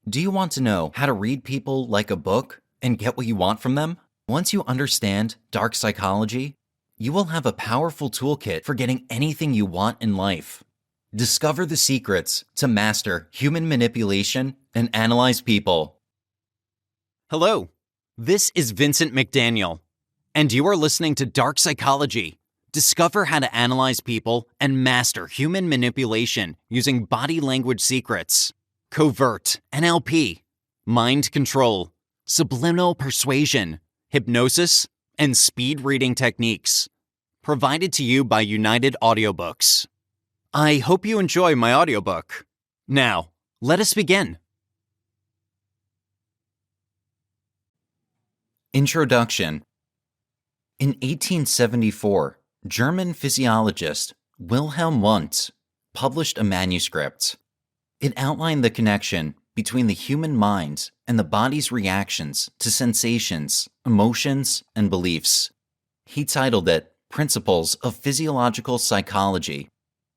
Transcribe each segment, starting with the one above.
Do you want to know how to read people like a book and get what you want from them? Once you understand dark psychology, you will have a powerful toolkit for getting anything you want in life. Discover the secrets to master human manipulation and analyze people. Hello, this is Vincent McDaniel, and you are listening to Dark Psychology. Discover how to analyze people and master human manipulation using body language secrets, Covert, NLP, mind control, subliminal persuasion, hypnosis, and speed reading techniques. Provided to you by United Audiobooks. I hope you enjoy my audiobook. Now, let us begin. Introduction. In 1874, German physiologist Wilhelm Wundt published a manuscript. It outlined the connection between the human mind and the body's reactions to sensations, emotions, and beliefs. He titled it Principles of Physiological Psychology.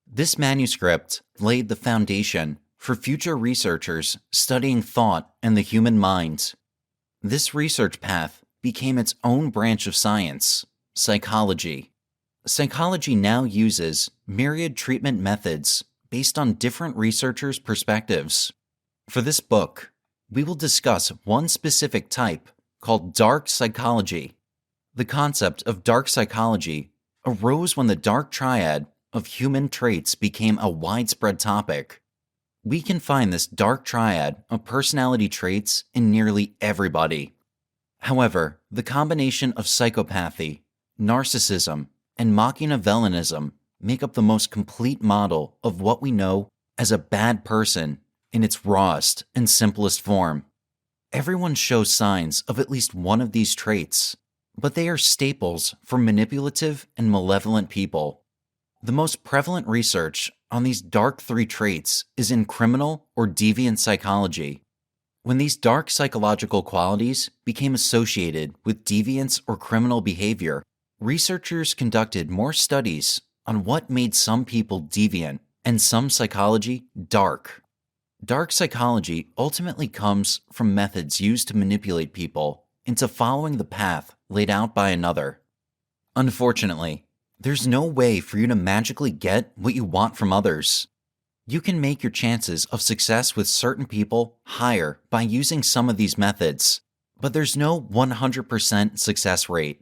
This manuscript laid the foundation for future researchers studying thought and the human mind. This research path became its own branch of science, psychology. Psychology now uses myriad treatment methods based on different researchers' perspectives. For this book, we will discuss one specific type called dark psychology. The concept of dark psychology arose when the dark triad of human traits became a widespread topic. We can find this dark triad of personality traits in nearly everybody. However, the combination of psychopathy, narcissism, and Machiavellianism make up the most complete model of what we know as a bad person in its rawest and simplest form. Everyone shows signs of at least one of these traits, but they are staples for manipulative and malevolent people. The most prevalent research on these dark three traits is in criminal or deviant psychology. When these dark psychological qualities became associated with deviance or criminal behavior, researchers conducted more studies on what made some people deviant and some psychology dark. Dark psychology ultimately comes from methods used to manipulate people into following the path laid out by another. Unfortunately, there's no way for you to magically get what you want from others. You can make your chances of success with certain people higher by using some of these methods, but there's no 100% success rate.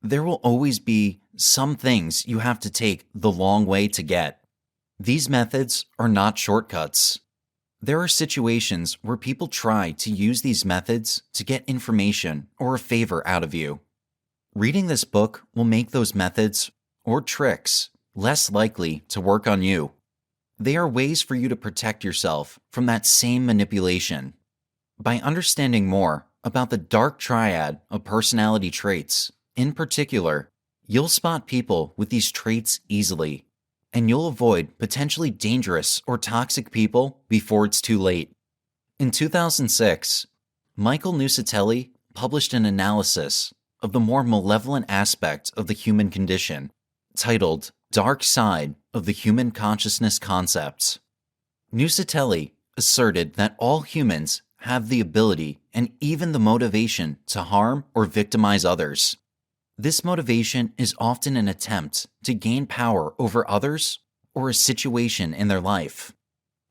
There will always be some things you have to take the long way to get. These methods are not shortcuts. There are situations where people try to use these methods to get information or a favor out of you. Reading this book will make those methods or tricks less likely to work on you. They are ways for you to protect yourself from that same manipulation. By understanding more about the dark triad of personality traits, in particular, you'll spot people with these traits easily, and you'll avoid potentially dangerous or toxic people before it's too late. In 2006, Michael Nusatelli published an analysis of the more malevolent aspect of the human condition, titled Dark Side of the Human Consciousness Concepts. Nusatelli asserted that all humans have the ability and even the motivation to harm or victimize others. This motivation is often an attempt to gain power over others or a situation in their life.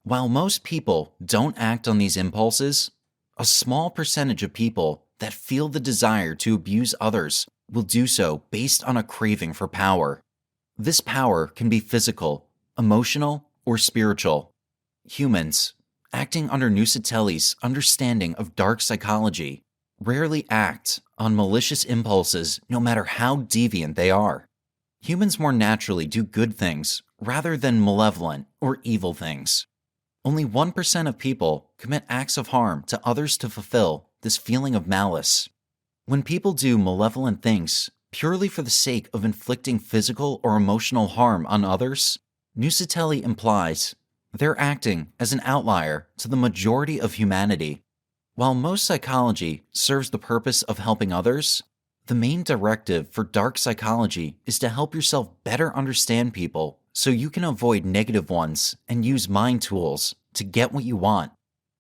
While most people don't act on these impulses, a small percentage of people that feel the desire to abuse others will do so based on a craving for power. This power can be physical, emotional, or spiritual. Humans, acting under Nusatelli's understanding of dark psychology, rarely act on malicious impulses no matter how deviant they are. Humans more naturally do good things rather than malevolent or evil things. Only 1% of people commit acts of harm to others to fulfill this feeling of malice. When people do malevolent things purely for the sake of inflicting physical or emotional harm on others, Nusatelli implies they're acting as an outlier to the majority of humanity. While most psychology serves the purpose of helping others, the main directive for dark psychology is to help yourself better understand people so you can avoid negative ones and use mind tools to get what you want.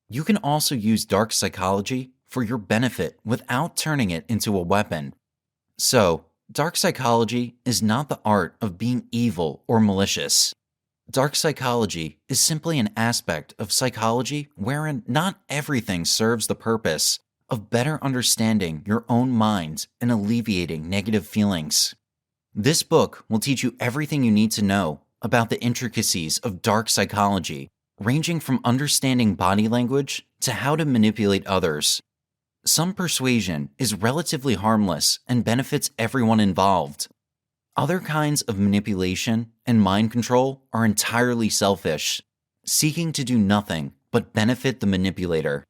You can also use dark psychology for your benefit without turning it into a weapon. So, dark psychology is not the art of being evil or malicious. Dark psychology is simply an aspect of psychology wherein not everything serves the purpose of better understanding your own mind and alleviating negative feelings. This book will teach you everything you need to know about the intricacies of dark psychology, ranging from understanding body language to how to manipulate others. Some persuasion is relatively harmless and benefits everyone involved. Other kinds of manipulation and mind control are entirely selfish, seeking to do nothing but benefit the manipulator.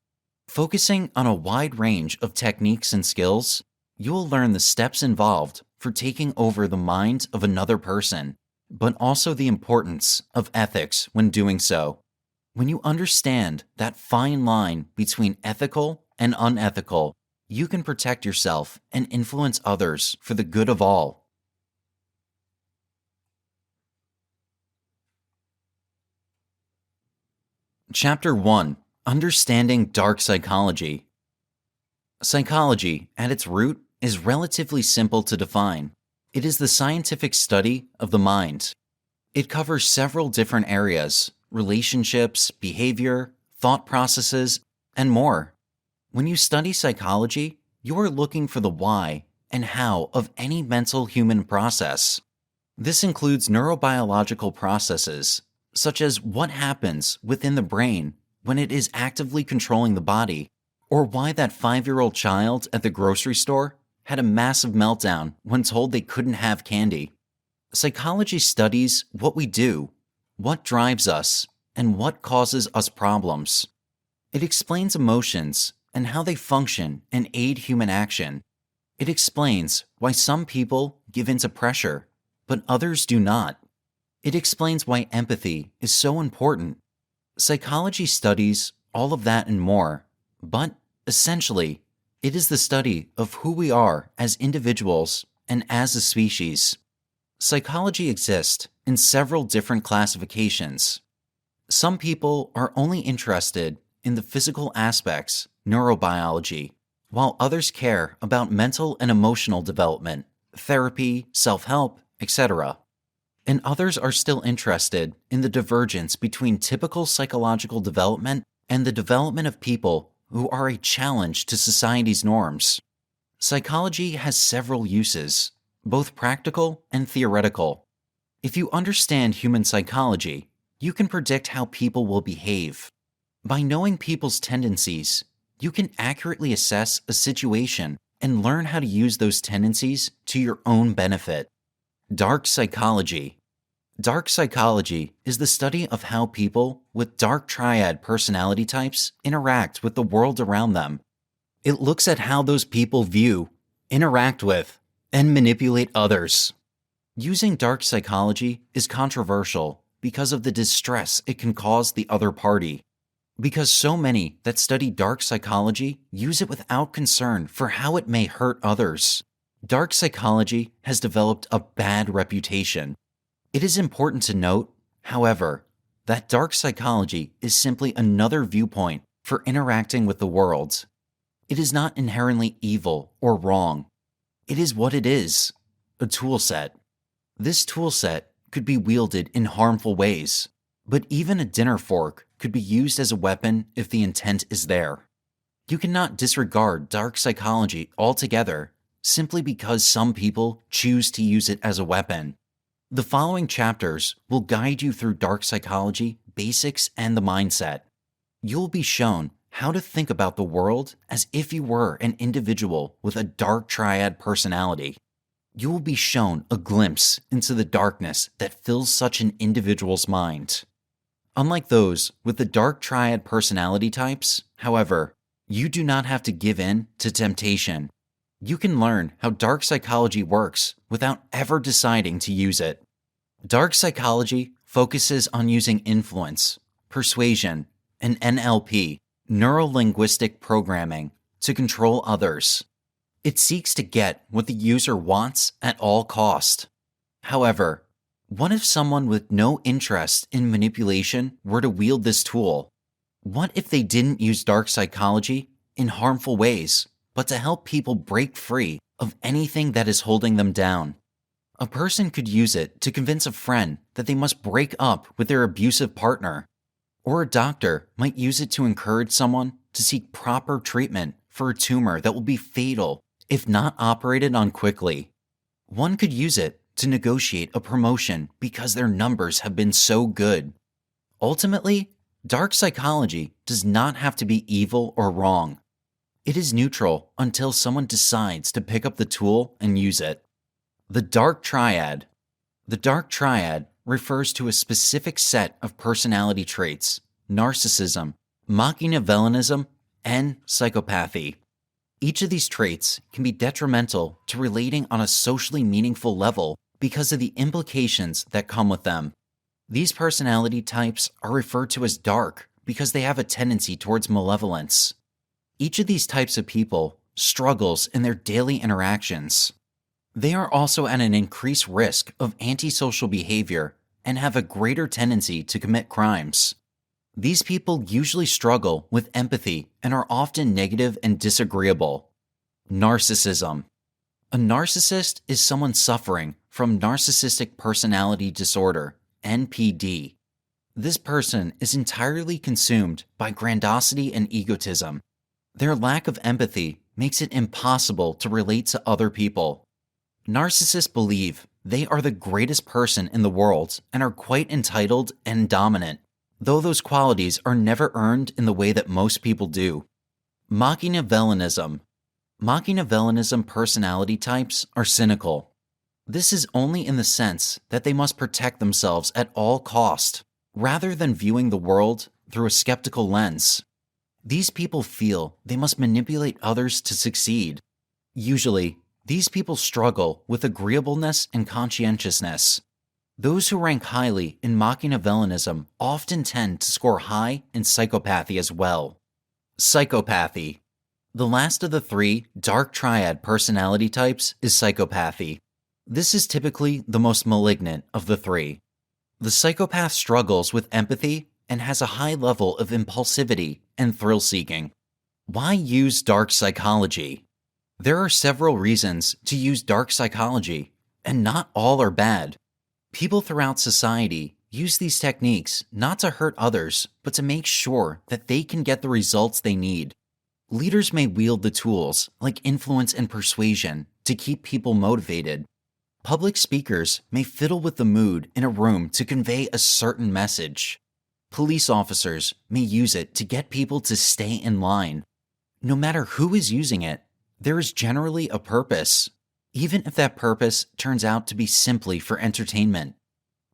Focusing on a wide range of techniques and skills, you will learn the steps involved for taking over the mind of another person, but also the importance of ethics when doing so. When you understand that fine line between ethical and unethical, you can protect yourself and influence others for the good of all. Chapter 1: Understanding Dark Psychology. Psychology, at its root, is relatively simple to define. It is the scientific study of the mind. It covers several different areas: relationships, behavior, thought processes, and more. When you study psychology, you are looking for the why and how of any mental human process. This includes neurobiological processes, such as what happens within the brain when it is actively controlling the body, or why that 5-year-old child at the grocery store had a massive meltdown when told they couldn't have candy. Psychology studies what we do, what drives us, and what causes us problems. It explains emotions and how they function and aid human action. It explains why some people give in to pressure, but others do not. It explains why empathy is so important. Psychology studies all of that and more, but essentially, it is the study of who we are as individuals and as a species. Psychology exists in several different classifications. Some people are only interested in the physical aspects, neurobiology, while others care about mental and emotional development, therapy, self-help, etc. And others are still interested in the divergence between typical psychological development and the development of people who are a challenge to society's norms. Psychology has several uses, both practical and theoretical. If you understand human psychology, you can predict how people will behave. By knowing people's tendencies, you can accurately assess a situation and learn how to use those tendencies to your own benefit. Dark psychology. Dark psychology is the study of how people with dark triad personality types interact with the world around them. It looks at how those people view, interact with, and manipulate others. Using dark psychology is controversial because of the distress it can cause the other party. Because so many that study dark psychology use it without concern for how it may hurt others. Dark psychology has developed a bad reputation. It is important to note, however, that dark psychology is simply another viewpoint for interacting with the world. It is not inherently evil or wrong. It is what it is, a tool set. This tool set could be wielded in harmful ways, but even a dinner fork could be used as a weapon if the intent is there. You cannot disregard dark psychology altogether simply because some people choose to use it as a weapon. The following chapters will guide you through dark psychology, basics, and the mindset. You'll be shown how to think about the world as if you were an individual with a dark triad personality. You will be shown a glimpse into the darkness that fills such an individual's mind. Unlike those with the dark triad personality types, however, you do not have to give in to temptation. You can learn how dark psychology works without ever deciding to use it. Dark psychology focuses on using influence, persuasion, and NLP, Neuro-Linguistic programming, to control others. It seeks to get what the user wants at all cost. However, what if someone with no interest in manipulation were to wield this tool? What if they didn't use dark psychology in harmful ways, but to help people break free of anything that is holding them down? A person could use it to convince a friend that they must break up with their abusive partner. Or a doctor might use it to encourage someone to seek proper treatment for a tumor that will be fatal if not operated on quickly. One could use it to negotiate a promotion because their numbers have been so good. Ultimately, dark psychology does not have to be evil or wrong. It is neutral until someone decides to pick up the tool and use it. The Dark Triad. The Dark Triad refers to a specific set of personality traits: narcissism, Machiavellianism, and psychopathy. Each of these traits can be detrimental to relating on a socially meaningful level because of the implications that come with them. These personality types are referred to as dark because they have a tendency towards malevolence. Each of these types of people struggles in their daily interactions. They are also at an increased risk of antisocial behavior and have a greater tendency to commit crimes. These people usually struggle with empathy and are often negative and disagreeable. Narcissism. A narcissist is someone suffering from narcissistic personality disorder, NPD. This person is entirely consumed by grandiosity and egotism. Their lack of empathy makes it impossible to relate to other people. Narcissists believe they are the greatest person in the world and are quite entitled and dominant, though those qualities are never earned in the way that most people do. Machiavellianism. Machiavellianism personality types are cynical. This is only in the sense that they must protect themselves at all cost, rather than viewing the world through a skeptical lens. These people feel they must manipulate others to succeed. Usually, these people struggle with agreeableness and conscientiousness. Those who rank highly in Machiavellianism often tend to score high in psychopathy as well. Psychopathy. The last of the three dark triad personality types is psychopathy. This is typically the most malignant of the three. The psychopath struggles with empathy and has a high level of impulsivity and thrill-seeking. Why use dark psychology? There are several reasons to use dark psychology, and not all are bad. People throughout society use these techniques not to hurt others, but to make sure that they can get the results they need. Leaders may wield the tools, like influence and persuasion, to keep people motivated. Public speakers may fiddle with the mood in a room to convey a certain message. Police officers may use it to get people to stay in line. No matter who is using it, there is generally a purpose, even if that purpose turns out to be simply for entertainment.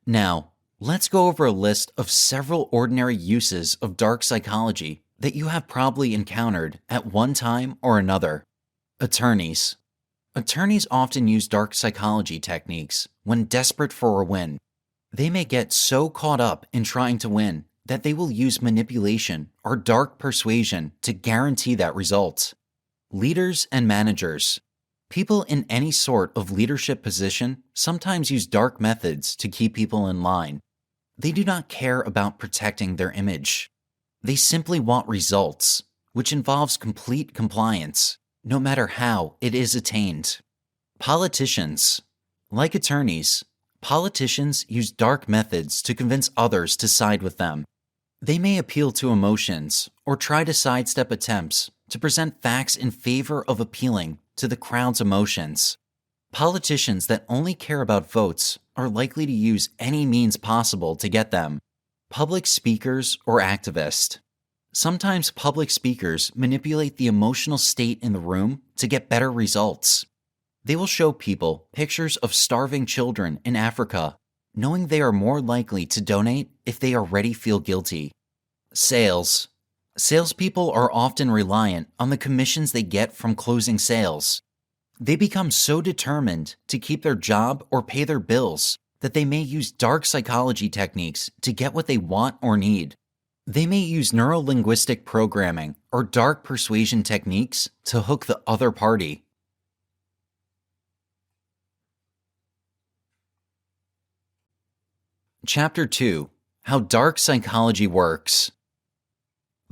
Now, let's go over a list of several ordinary uses of dark psychology that you have probably encountered at one time or another. Attorneys. Attorneys often use dark psychology techniques when desperate for a win. They may get so caught up in trying to win that they will use manipulation or dark persuasion to guarantee that result. Leaders and managers. People in any sort of leadership position sometimes use dark methods to keep people in line. They do not care about protecting their image. They simply want results, which involves complete compliance, no matter how it is attained. Politicians. Like attorneys, politicians use dark methods to convince others to side with them. They may appeal to emotions or try to sidestep attempts to present facts in favor of appealing to the crowd's emotions. Politicians that only care about votes are likely to use any means possible to get them. Public speakers or activists. Sometimes public speakers manipulate the emotional state in the room to get better results. They will show people pictures of starving children in Africa, knowing they are more likely to donate if they already feel guilty. Sales. Salespeople are often reliant on the commissions they get from closing sales. They become so determined to keep their job or pay their bills that they may use dark psychology techniques to get what they want or need. They may use neuro-linguistic programming or dark persuasion techniques to hook the other party. Chapter 2. How Dark Psychology Works.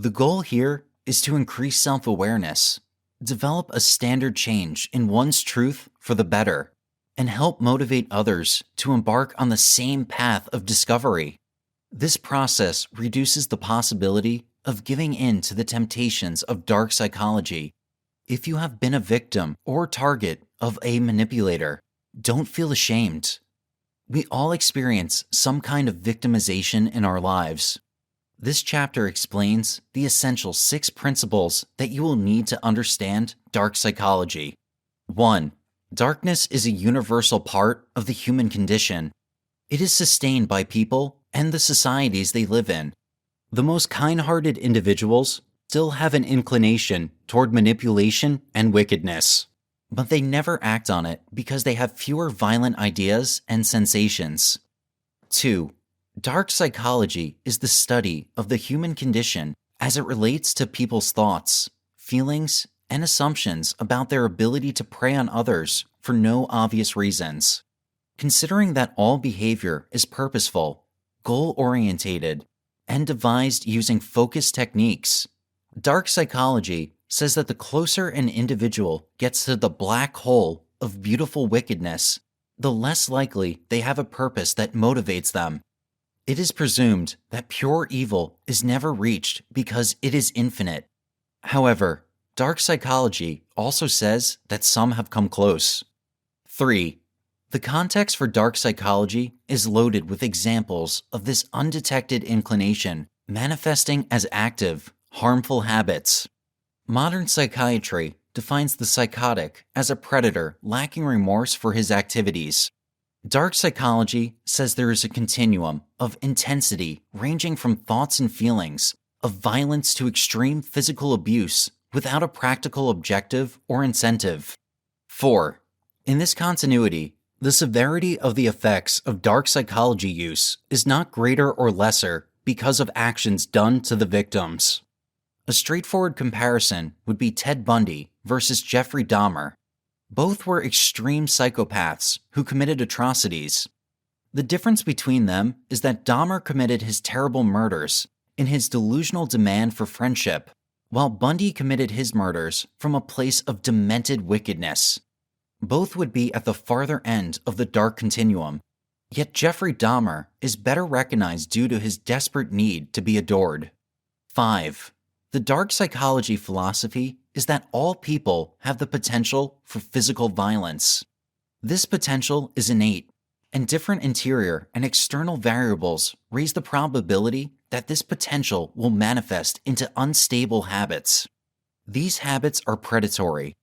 The goal here is to increase self-awareness, develop a standard change in one's truth for the better, and help motivate others to embark on the same path of discovery. This process reduces the possibility of giving in to the temptations of dark psychology. If you have been a victim or target of a manipulator, don't feel ashamed. We all experience some kind of victimization in our lives. This chapter explains the essential 6 principles that you will need to understand dark psychology. 1. Darkness is a universal part of the human condition. It is sustained by people and the societies they live in. The most kind-hearted individuals still have an inclination toward manipulation and wickedness, but they never act on it because they have fewer violent ideas and sensations. 2. Dark psychology is the study of the human condition as it relates to people's thoughts, feelings, and assumptions about their ability to prey on others for no obvious reasons. Considering that all behavior is purposeful, goal-orientated, and devised using focused techniques, dark psychology says that the closer an individual gets to the black hole of beautiful wickedness, the less likely they have a purpose that motivates them. It is presumed that pure evil is never reached because it is infinite. However, dark psychology also says that some have come close. 3. The context for dark psychology is loaded with examples of this undetected inclination manifesting as active, harmful habits. Modern psychiatry defines the psychotic as a predator lacking remorse for his activities. Dark psychology says there is a continuum of intensity ranging from thoughts and feelings of violence to extreme physical abuse without a practical objective or incentive. 4. In this continuity, the severity of the effects of dark psychology use is not greater or lesser because of actions done to the victims. A straightforward comparison would be Ted Bundy versus Jeffrey Dahmer. Both were extreme psychopaths who committed atrocities. The difference between them is that Dahmer committed his terrible murders in his delusional demand for friendship, while Bundy committed his murders from a place of demented wickedness. Both would be at the farther end of the dark continuum, yet Jeffrey Dahmer is better recognized due to his desperate need to be adored. 5. The dark psychology philosophy is that all people have the potential for physical violence. This potential is innate, and different interior and external variables raise the probability that this potential will manifest into unstable habits. These habits are predatory.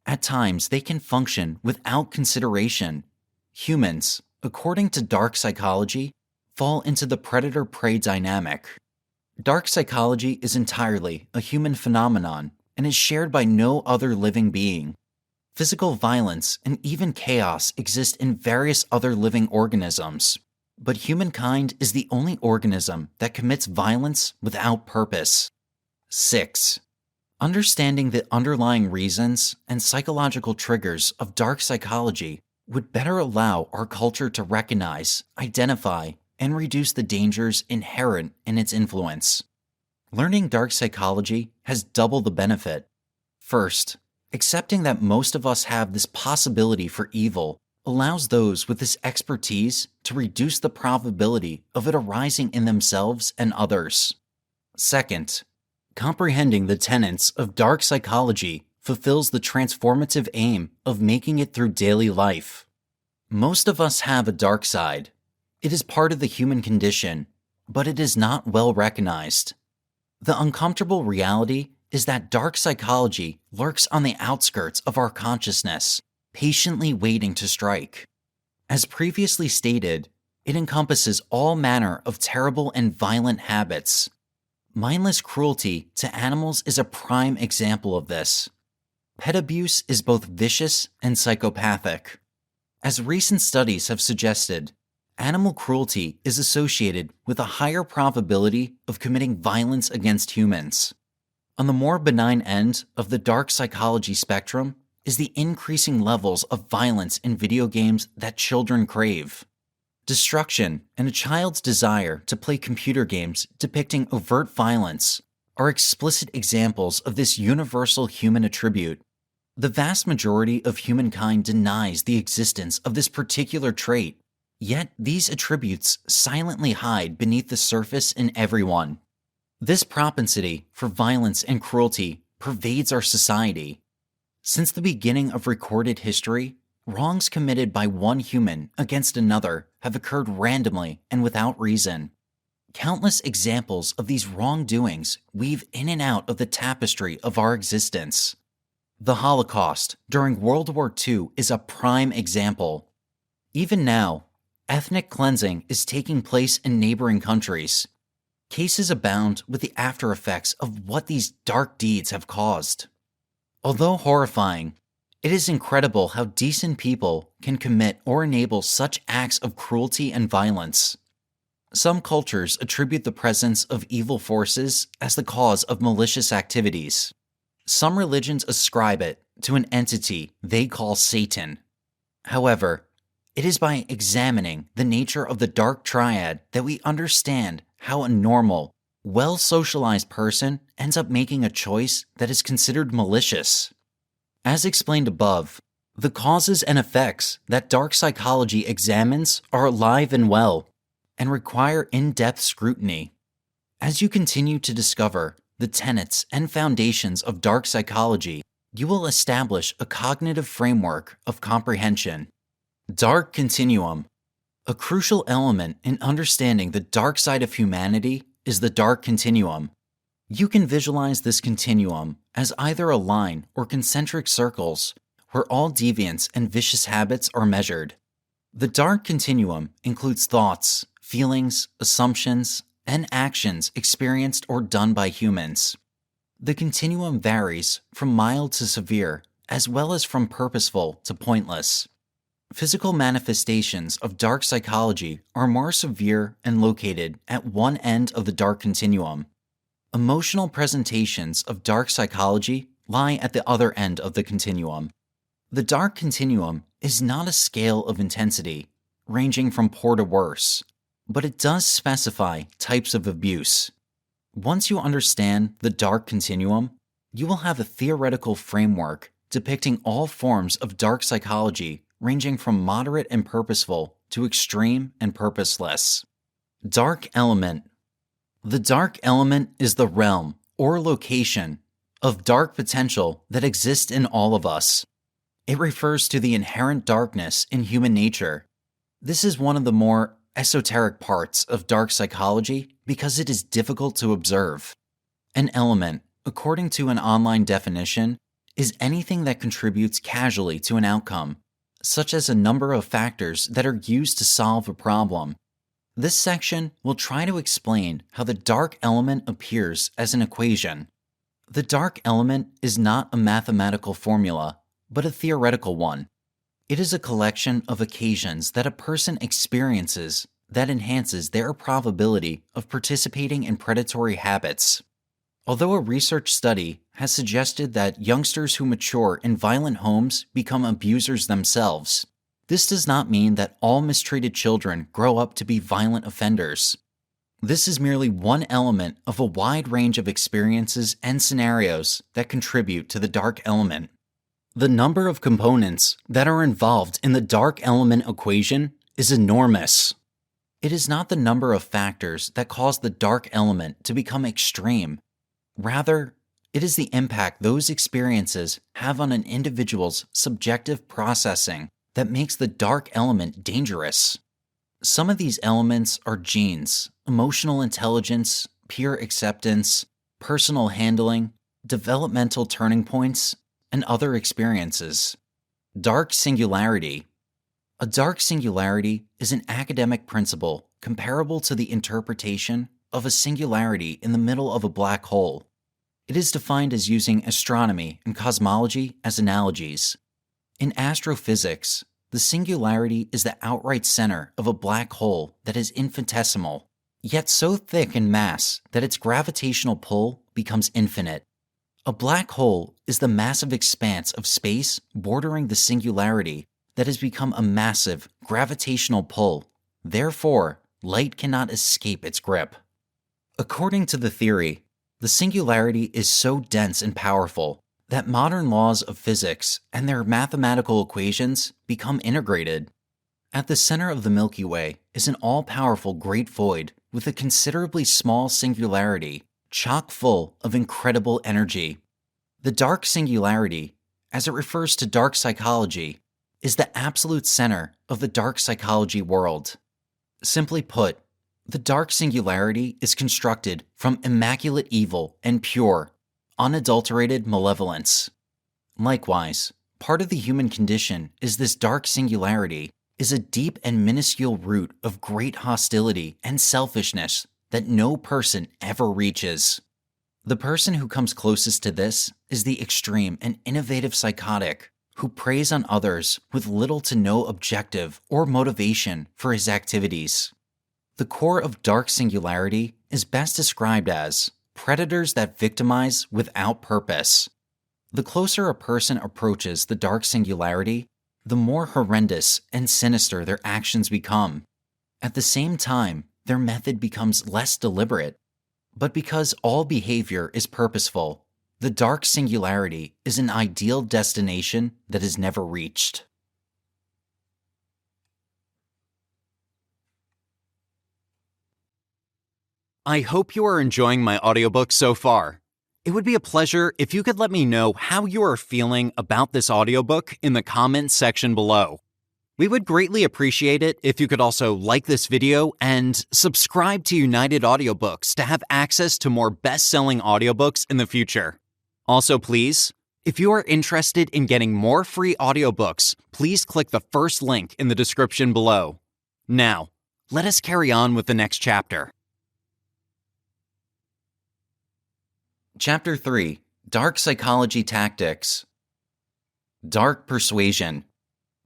At times, they can function without consideration. Humans, according to dark psychology, fall into the predator-prey dynamic. Dark psychology is entirely a human phenomenon and is shared by no other living being. Physical violence and even chaos exist in various other living organisms, but humankind is the only organism that commits violence without purpose. 6. Understanding the underlying reasons and psychological triggers of dark psychology would better allow our culture to recognize, identify, and reduce the dangers inherent in its influence. Learning dark psychology has double the benefit. First, accepting that most of us have this possibility for evil allows those with this expertise to reduce the probability of it arising in themselves and others. Second, comprehending the tenets of dark psychology fulfills the transformative aim of making it through daily life. Most of us have a dark side. It is part of the human condition, but it is not well recognized. The uncomfortable reality is that dark psychology lurks on the outskirts of our consciousness, patiently waiting to strike. As previously stated, it encompasses all manner of terrible and violent habits. Mindless cruelty to animals is a prime example of this. Pet abuse is both vicious and psychopathic. As recent studies have suggested, animal cruelty is associated with a higher probability of committing violence against humans. On the more benign end of the dark psychology spectrum is the increasing levels of violence in video games that children crave. Destruction and a child's desire to play computer games depicting overt violence are explicit examples of this universal human attribute. The vast majority of humankind denies the existence of this particular trait, yet these attributes silently hide beneath the surface in everyone. This propensity for violence and cruelty pervades our society. Since the beginning of recorded history, wrongs committed by one human against another have occurred randomly and without reason. Countless examples of these wrongdoings weave in and out of the tapestry of our existence. The Holocaust during World War II is a prime example. Even now, ethnic cleansing is taking place in neighboring countries. Cases abound with the after effects of what these dark deeds have caused. Although horrifying, it is incredible how decent people can commit or enable such acts of cruelty and violence. Some cultures attribute the presence of evil forces as the cause of malicious activities. Some religions ascribe it to an entity they call Satan. However, it is by examining the nature of the dark triad that we understand how a normal, well-socialized person ends up making a choice that is considered malicious. As explained above, the causes and effects that dark psychology examines are alive and well, and require in-depth scrutiny. As you continue to discover the tenets and foundations of dark psychology, you will establish a cognitive framework of comprehension. Dark continuum. A crucial element in understanding the dark side of humanity is the dark continuum. You can visualize this continuum as either a line or concentric circles where all deviance and vicious habits are measured. The dark continuum includes thoughts, feelings, assumptions, and actions experienced or done by humans. The continuum varies from mild to severe, as well as from purposeful to pointless. Physical manifestations of dark psychology are more severe and located at one end of the dark continuum. Emotional presentations of dark psychology lie at the other end of the continuum. The dark continuum is not a scale of intensity, ranging from poor to worse, but it does specify types of abuse. Once you understand the dark continuum, you will have a theoretical framework depicting all forms of dark psychology ranging from moderate and purposeful to extreme and purposeless. Dark element. The dark element is the realm or location of dark potential that exists in all of us. It refers to the inherent darkness in human nature. This is one of the more esoteric parts of dark psychology because it is difficult to observe. An element, according to an online definition, is anything that contributes casually to an outcome, such as a number of factors that are used to solve a problem. This section will try to explain how the dark element appears as an equation. The dark element is not a mathematical formula, but a theoretical one. It is a collection of occasions that a person experiences that enhances their probability of participating in predatory habits. Although a research study has suggested that youngsters who mature in violent homes become abusers themselves, this does not mean that all mistreated children grow up to be violent offenders. This is merely one element of a wide range of experiences and scenarios that contribute to the dark element. The number of components that are involved in the dark element equation is enormous. It is not the number of factors that cause the dark element to become extreme. Rather, it is the impact those experiences have on an individual's subjective processing that makes the dark element dangerous. Some of these elements are genes, emotional intelligence, peer acceptance, personal handling, developmental turning points, and other experiences. Dark singularity. A dark singularity is an academic principle comparable to the interpretation of a singularity in the middle of a black hole. It is defined as using astronomy and cosmology as analogies. In astrophysics, the singularity is the outright center of a black hole that is infinitesimal, yet so thick in mass that its gravitational pull becomes infinite. A black hole is the massive expanse of space bordering the singularity that has become a massive gravitational pull. Therefore, light cannot escape its grip. According to the theory, The singularity is so dense and powerful that modern laws of physics and their mathematical equations become integrated. At the center of the Milky Way is an all-powerful great void with a considerably small singularity, chock full of incredible energy. The dark singularity, as it refers to dark psychology, is the absolute center of the dark psychology world. Simply put, the dark singularity is constructed from immaculate evil and pure, unadulterated malevolence. Likewise, part of the human condition is this dark singularity is a deep and minuscule root of great hostility and selfishness that no person ever reaches. The person who comes closest to this is the extreme and innovative psychotic who preys on others with little to no objective or motivation for his activities. The core of dark singularity is best described as predators that victimize without purpose. The closer a person approaches the dark singularity, the more horrendous and sinister their actions become. At the same time, their method becomes less deliberate. But because all behavior is purposeful, the dark singularity is an ideal destination that is never reached. I hope you are enjoying my audiobook so far. It would be a pleasure if you could let me know how you are feeling about this audiobook in the comments section below. We would greatly appreciate it if you could also like this video and subscribe to United Audiobooks to have access to more best-selling audiobooks in the future. Also, please, if you are interested in getting more free audiobooks, please click the first link in the description below. Now, let us carry on with the next chapter. Chapter 3: Dark Psychology Tactics. Dark Persuasion.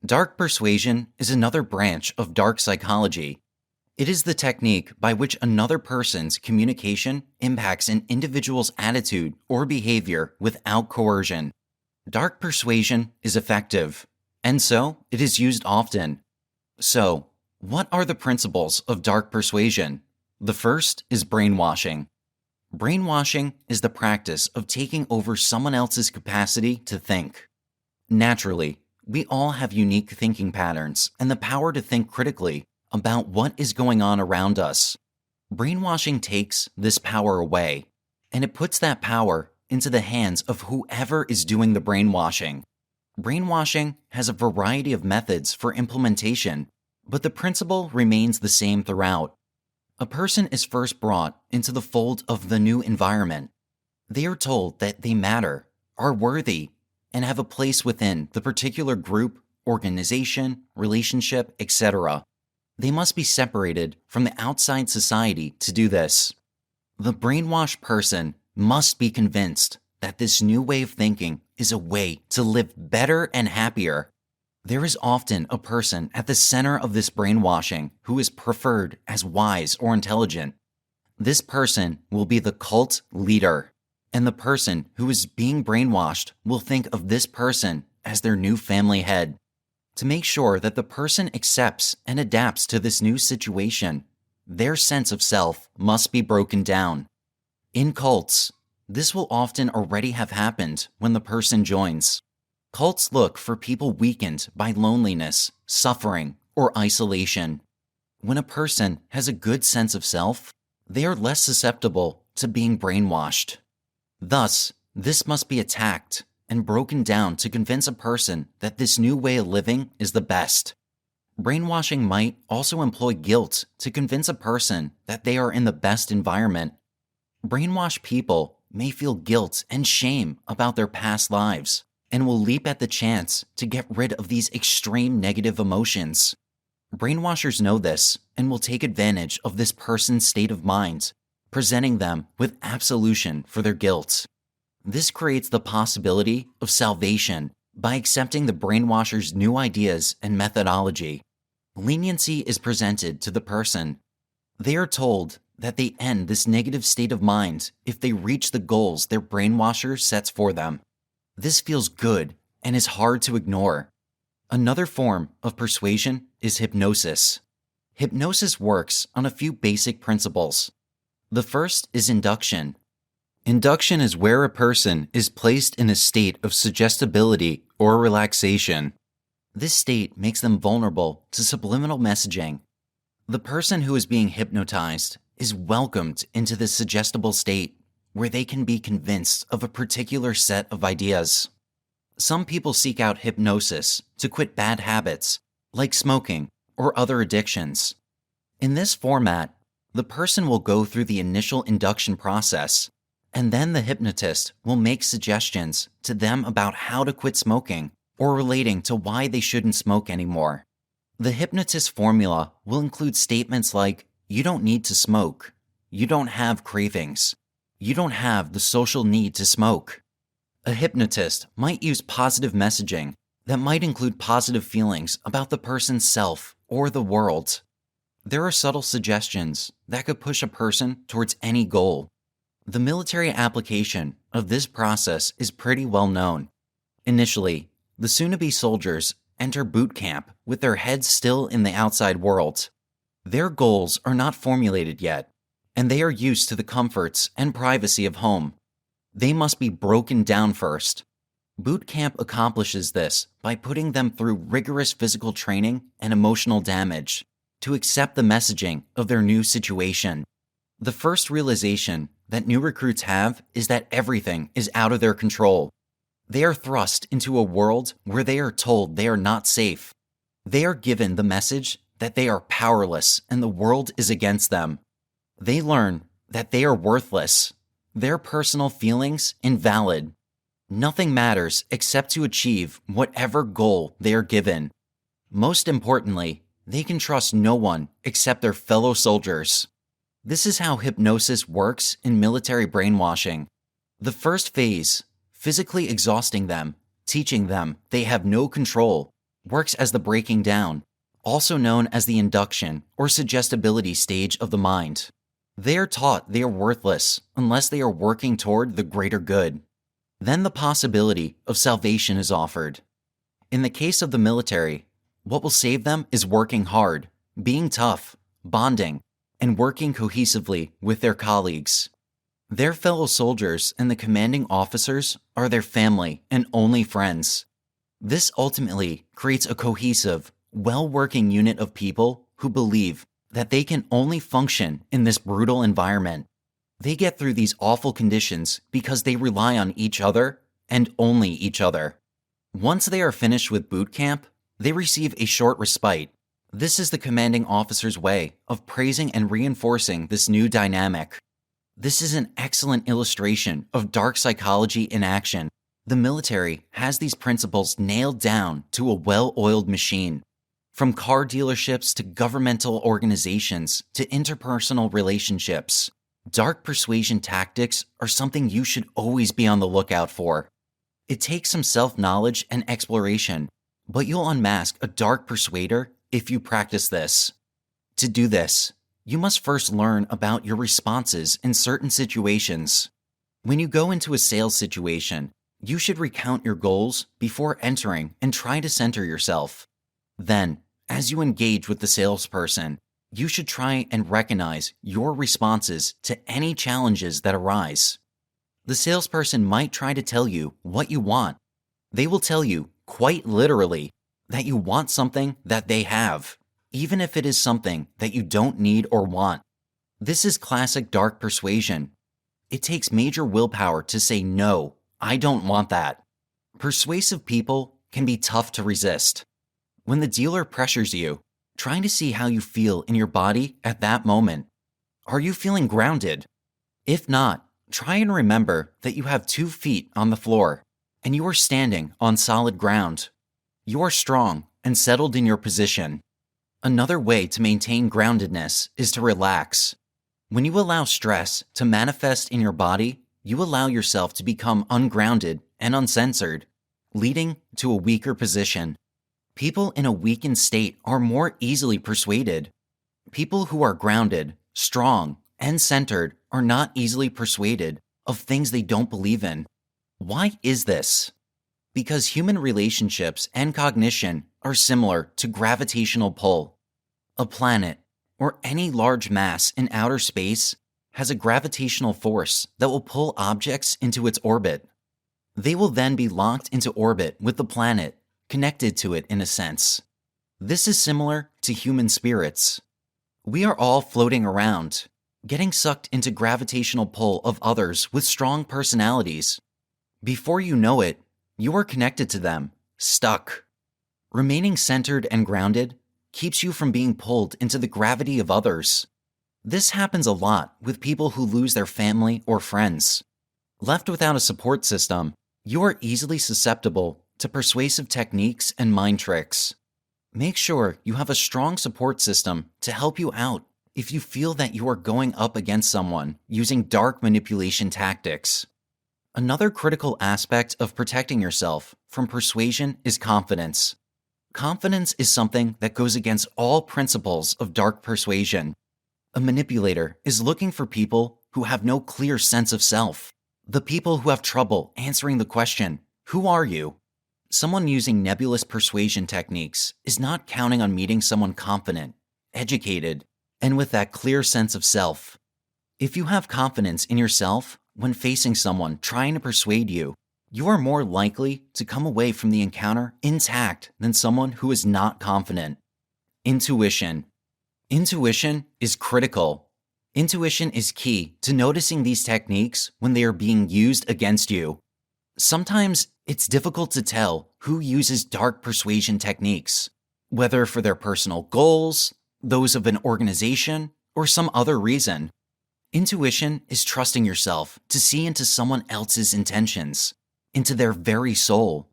Dark persuasion is another branch of dark psychology. It is the technique by which another person's communication impacts an individual's attitude or behavior without coercion. Dark persuasion is effective, and so it is used often. So, what are the principles of dark persuasion? The first is brainwashing. Brainwashing is the practice of taking over someone else's capacity to think. Naturally, we all have unique thinking patterns and the power to think critically about what is going on around us. Brainwashing takes this power away, and it puts that power into the hands of whoever is doing the brainwashing. Brainwashing has a variety of methods for implementation, but the principle remains the same throughout. A person is first brought into the fold of the new environment. They are told that they matter, are worthy, and have a place within the particular group, organization, relationship, etc. They must be separated from the outside society to do this. The brainwashed person must be convinced that this new way of thinking is a way to live better and happier. There is often a person at the center of this brainwashing who is preferred as wise or intelligent. This person will be the cult leader, and the person who is being brainwashed will think of this person as their new family head. To make sure that the person accepts and adapts to this new situation, their sense of self must be broken down. In cults, this will often already have happened when the person joins. Cults look for people weakened by loneliness, suffering, or isolation. When a person has a good sense of self, they are less susceptible to being brainwashed. Thus, this must be attacked and broken down to convince a person that this new way of living is the best. Brainwashing might also employ guilt to convince a person that they are in the best environment. Brainwashed people may feel guilt and shame about their past lives, and will leap at the chance to get rid of these extreme negative emotions. Brainwashers know this and will take advantage of this person's state of mind, presenting them with absolution for their guilt. This creates the possibility of salvation by accepting the brainwasher's new ideas and methodology. Leniency is presented to the person. They are told that they end this negative state of mind if they reach the goals their brainwasher sets for them. This feels good and is hard to ignore. Another form of persuasion is hypnosis. Hypnosis works on a few basic principles. The first is induction. Induction is where a person is placed in a state of suggestibility or relaxation. This state makes them vulnerable to subliminal messaging. The person who is being hypnotized is welcomed into this suggestible state where they can be convinced of a particular set of ideas. Some people seek out hypnosis to quit bad habits, like smoking or other addictions. In this format, the person will go through the initial induction process, and then the hypnotist will make suggestions to them about how to quit smoking or relating to why they shouldn't smoke anymore. The hypnotist formula will include statements like, "You don't need to smoke," "You don't have cravings," "You don't have the social need to smoke." A hypnotist might use positive messaging that might include positive feelings about the person's self or the world. There are subtle suggestions that could push a person towards any goal. The military application of this process is pretty well known. Initially, the soon-to-be soldiers enter boot camp with their heads still in the outside world. Their goals are not formulated yet, and they are used to the comforts and privacy of home. They must be broken down first. Boot camp accomplishes this by putting them through rigorous physical training and emotional damage to accept the messaging of their new situation. The first realization that new recruits have is that everything is out of their control. They are thrust into a world where they are told they are not safe. They are given the message that they are powerless and the world is against them. They learn that they are worthless, their personal feelings invalid. Nothing matters except to achieve whatever goal they are given. Most importantly, they can trust no one except their fellow soldiers. This is how hypnosis works in military brainwashing. The first phase, physically exhausting them, teaching them they have no control, works as the breaking down, also known as the induction or suggestibility stage of the mind. They are taught they are worthless unless they are working toward the greater good. Then the possibility of salvation is offered. In the case of the military, what will save them is working hard, being tough, bonding, and working cohesively with their colleagues. Their fellow soldiers and the commanding officers are their family and only friends. This ultimately creates a cohesive, well-working unit of people who believe that they can only function in this brutal environment. They get through these awful conditions because they rely on each other and only each other. Once they are finished with boot camp, they receive a short respite. This is the commanding officer's way of praising and reinforcing this new dynamic. This is an excellent illustration of dark psychology in action. The military has these principles nailed down to a well-oiled machine. From car dealerships to governmental organizations to interpersonal relationships, dark persuasion tactics are something you should always be on the lookout for. It takes some self-knowledge and exploration, but you'll unmask a dark persuader if you practice this. To do this, you must first learn about your responses in certain situations. When you go into a sales situation, you should recount your goals before entering and try to center yourself. Then, as you engage with the salesperson, you should try and recognize your responses to any challenges that arise. The salesperson might try to tell you what you want. They will tell you, quite literally, that you want something that they have, even if it is something that you don't need or want. This is classic dark persuasion. It takes major willpower to say, "No, I don't want that." Persuasive people can be tough to resist. When the dealer pressures you, trying to see how you feel in your body at that moment. Are you feeling grounded? If not, try and remember that you have 2 feet on the floor and you are standing on solid ground. You are strong and settled in your position. Another way to maintain groundedness is to relax. When you allow stress to manifest in your body, you allow yourself to become ungrounded and uncensored, leading to a weaker position. People in a weakened state are more easily persuaded. People who are grounded, strong, and centered are not easily persuaded of things they don't believe in. Why is this? Because human relationships and cognition are similar to gravitational pull. A planet, or any large mass in outer space, has a gravitational force that will pull objects into its orbit. They will then be locked into orbit with the planet, connected to it in a sense. This is similar to human spirits. We are all floating around, getting sucked into gravitational pull of others with strong personalities. Before you know it, you are connected to them, stuck. Remaining centered and grounded keeps you from being pulled into the gravity of others. This happens a lot with people who lose their family or friends. Left without a support system, you are easily susceptible to persuasive techniques and mind tricks. Make sure you have a strong support system to help you out if you feel that you are going up against someone using dark manipulation tactics. Another critical aspect of protecting yourself from persuasion is confidence. Confidence is something that goes against all principles of dark persuasion. A manipulator is looking for people who have no clear sense of self. The people who have trouble answering the question, "Who are you?" Someone using nebulous persuasion techniques is not counting on meeting someone confident, educated, and with that clear sense of self. If you have confidence in yourself when facing someone trying to persuade you, you are more likely to come away from the encounter intact than someone who is not confident. Intuition. Intuition is critical. Intuition is key to noticing these techniques when they are being used against you. Sometimes it's difficult to tell who uses dark persuasion techniques, whether for their personal goals, those of an organization, or some other reason. Intuition is trusting yourself to see into someone else's intentions, into their very soul.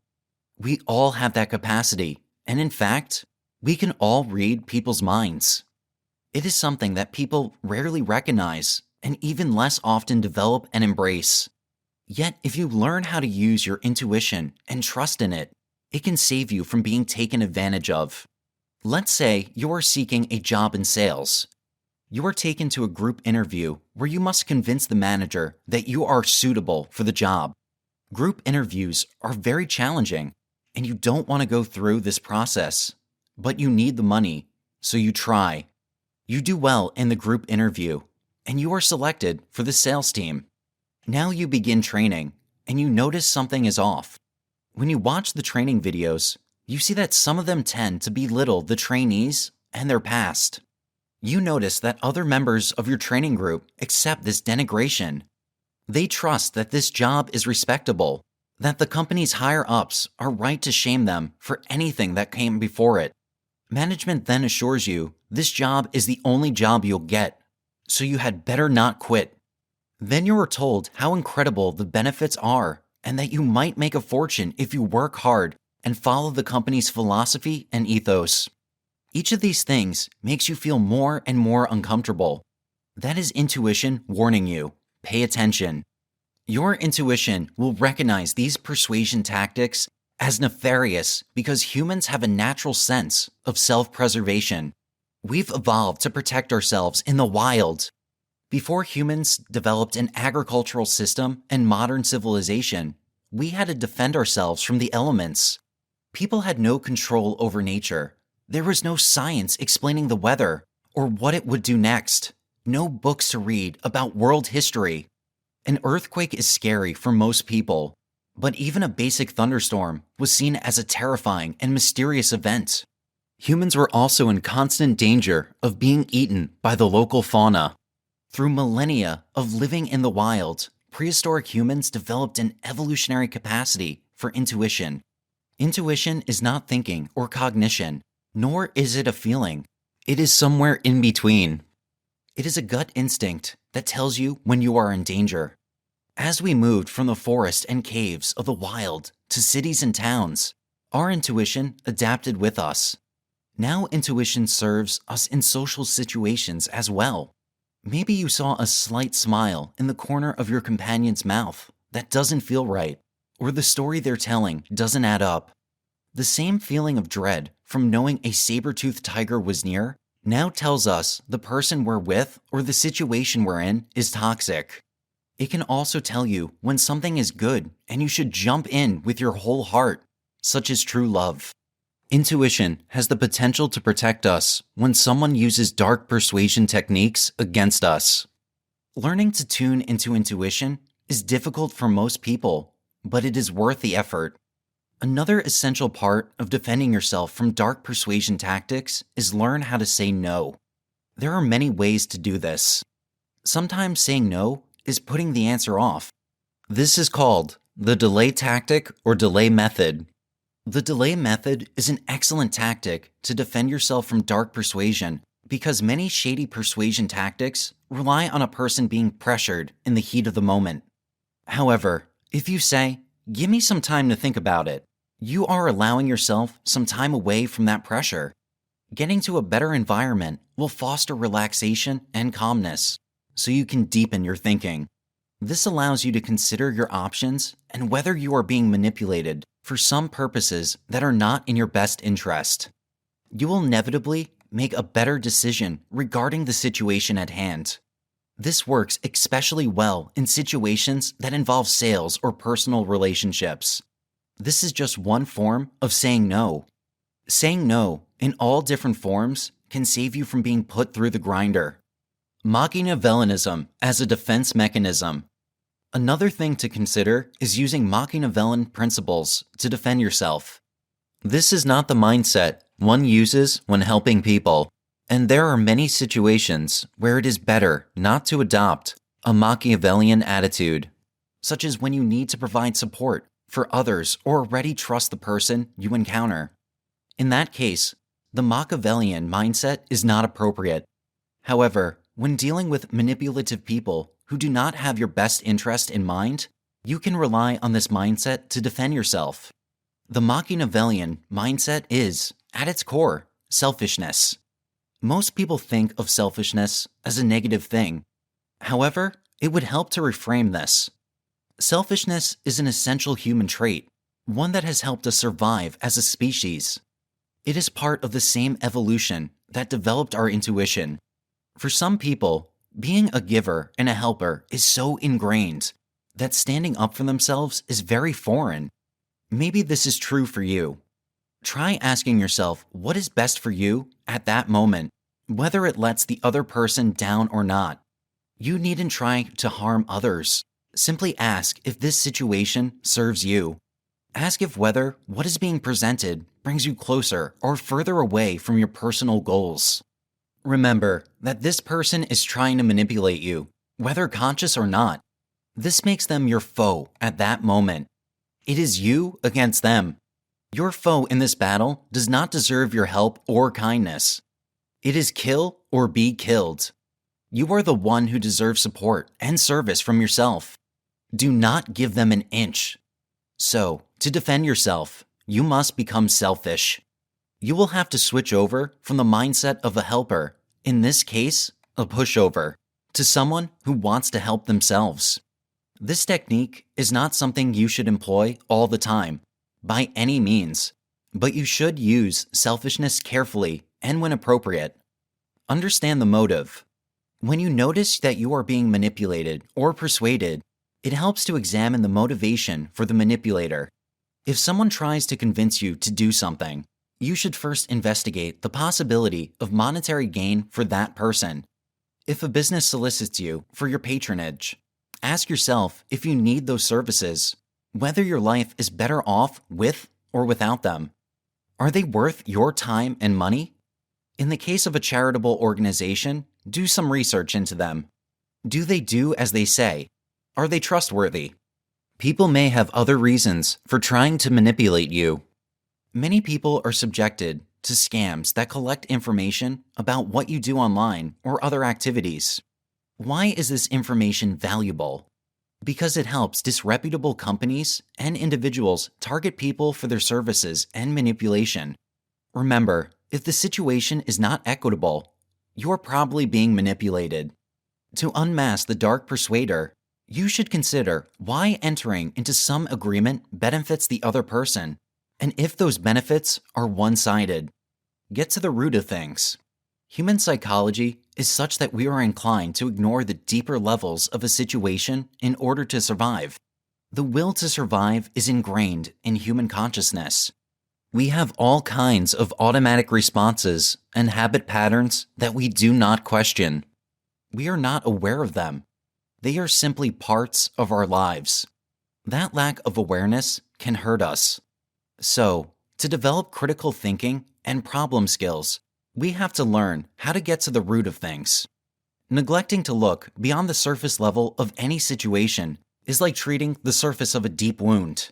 We all have that capacity, and in fact, we can all read people's minds. It is something that people rarely recognize and even less often develop and embrace. Yet, if you learn how to use your intuition and trust in it, it can save you from being taken advantage of. Let's say you are seeking a job in sales. You are taken to a group interview where you must convince the manager that you are suitable for the job. Group interviews are very challenging, and you don't want to go through this process, but you need the money, so you try. You do well in the group interview, and you are selected for the sales team. Now you begin training, and you notice something is off. When you watch the training videos, you see that some of them tend to belittle the trainees and their past. You notice that other members of your training group accept this denigration. They trust that this job is respectable, that the company's higher-ups are right to shame them for anything that came before it. Management then assures you this job is the only job you'll get, so you had better not quit. Then you are told how incredible the benefits are and that you might make a fortune if you work hard and follow the company's philosophy and ethos. Each of these things makes you feel more and more uncomfortable. That is intuition warning you. Pay attention. Your intuition will recognize these persuasion tactics as nefarious because humans have a natural sense of self-preservation. We've evolved to protect ourselves in the wild. Before humans developed an agricultural system and modern civilization, we had to defend ourselves from the elements. People had no control over nature. There was no science explaining the weather or what it would do next. No books to read about world history. An earthquake is scary for most people, but even a basic thunderstorm was seen as a terrifying and mysterious event. Humans were also in constant danger of being eaten by the local fauna. Through millennia of living in the wild, prehistoric humans developed an evolutionary capacity for intuition. Intuition is not thinking or cognition, nor is it a feeling. It is somewhere in between. It is a gut instinct that tells you when you are in danger. As we moved from the forest and caves of the wild to cities and towns, our intuition adapted with us. Now intuition serves us in social situations as well. Maybe you saw a slight smile in the corner of your companion's mouth that doesn't feel right, or the story they're telling doesn't add up. The same feeling of dread from knowing a saber-toothed tiger was near now tells us the person we're with or the situation we're in is toxic. It can also tell you when something is good and you should jump in with your whole heart, such as true love. Intuition has the potential to protect us when someone uses dark persuasion techniques against us. Learning to tune into intuition is difficult for most people, but it is worth the effort. Another essential part of defending yourself from dark persuasion tactics is learn how to say no. There are many ways to do this. Sometimes saying no is putting the answer off. This is called the delay tactic or delay method. The delay method is an excellent tactic to defend yourself from dark persuasion because many shady persuasion tactics rely on a person being pressured in the heat of the moment. However, if you say, "Give me some time to think about it," you are allowing yourself some time away from that pressure. Getting to a better environment will foster relaxation and calmness, so you can deepen your thinking. This allows you to consider your options and whether you are being manipulated for some purposes that are not in your best interest. You will inevitably make a better decision regarding the situation at hand. This works especially well in situations that involve sales or personal relationships. This is just one form of saying no. Saying no in all different forms can save you from being put through the grinder. Machiavellianism as a defense mechanism. Another thing to consider is using Machiavellian principles to defend yourself. This is not the mindset one uses when helping people, and there are many situations where it is better not to adopt a Machiavellian attitude, such as when you need to provide support for others or already trust the person you encounter. In that case, the Machiavellian mindset is not appropriate. However, when dealing with manipulative people who do not have your best interest in mind, you can rely on this mindset to defend yourself. The Machiavellian mindset is, at its core, selfishness. Most people think of selfishness as a negative thing. However, it would help to reframe this. Selfishness is an essential human trait, one that has helped us survive as a species. It is part of the same evolution that developed our intuition. For some people, being a giver and a helper is so ingrained that standing up for themselves is very foreign. Maybe this is true for you. Try asking yourself what is best for you at that moment, whether it lets the other person down or not. You needn't try to harm others. Simply ask if this situation serves you. Ask if whether what is being presented brings you closer or further away from your personal goals. Remember that this person is trying to manipulate you, whether conscious or not. This makes them your foe at that moment. It is you against them. Your foe in this battle does not deserve your help or kindness. It is kill or be killed. You are the one who deserves support and service from yourself. Do not give them an inch. So, to defend yourself, you must become selfish. You will have to switch over from the mindset of a helper, in this case, a pushover, to someone who wants to help themselves. This technique is not something you should employ all the time, by any means, but you should use selfishness carefully and when appropriate. Understand the motive. When you notice that you are being manipulated or persuaded, it helps to examine the motivation for the manipulator. If someone tries to convince you to do something, you should first investigate the possibility of monetary gain for that person. If a business solicits you for your patronage, ask yourself if you need those services, whether your life is better off with or without them. Are they worth your time and money? In the case of a charitable organization, do some research into them. Do they do as they say? Are they trustworthy? People may have other reasons for trying to manipulate you. Many people are subjected to scams that collect information about what you do online or other activities. Why is this information valuable? Because it helps disreputable companies and individuals target people for their services and manipulation. Remember, if the situation is not equitable, you're probably being manipulated. To unmask the dark persuader, you should consider why entering into some agreement benefits the other person, and if those benefits are one-sided. Get to the root of things. Human psychology is such that we are inclined to ignore the deeper levels of a situation in order to survive. The will to survive is ingrained in human consciousness. We have all kinds of automatic responses and habit patterns that we do not question. We are not aware of them, They are simply parts of our lives. That lack of awareness can hurt us. So, to develop critical thinking and problem skills, we have to learn how to get to the root of things. Neglecting to look beyond the surface level of any situation is like treating the surface of a deep wound.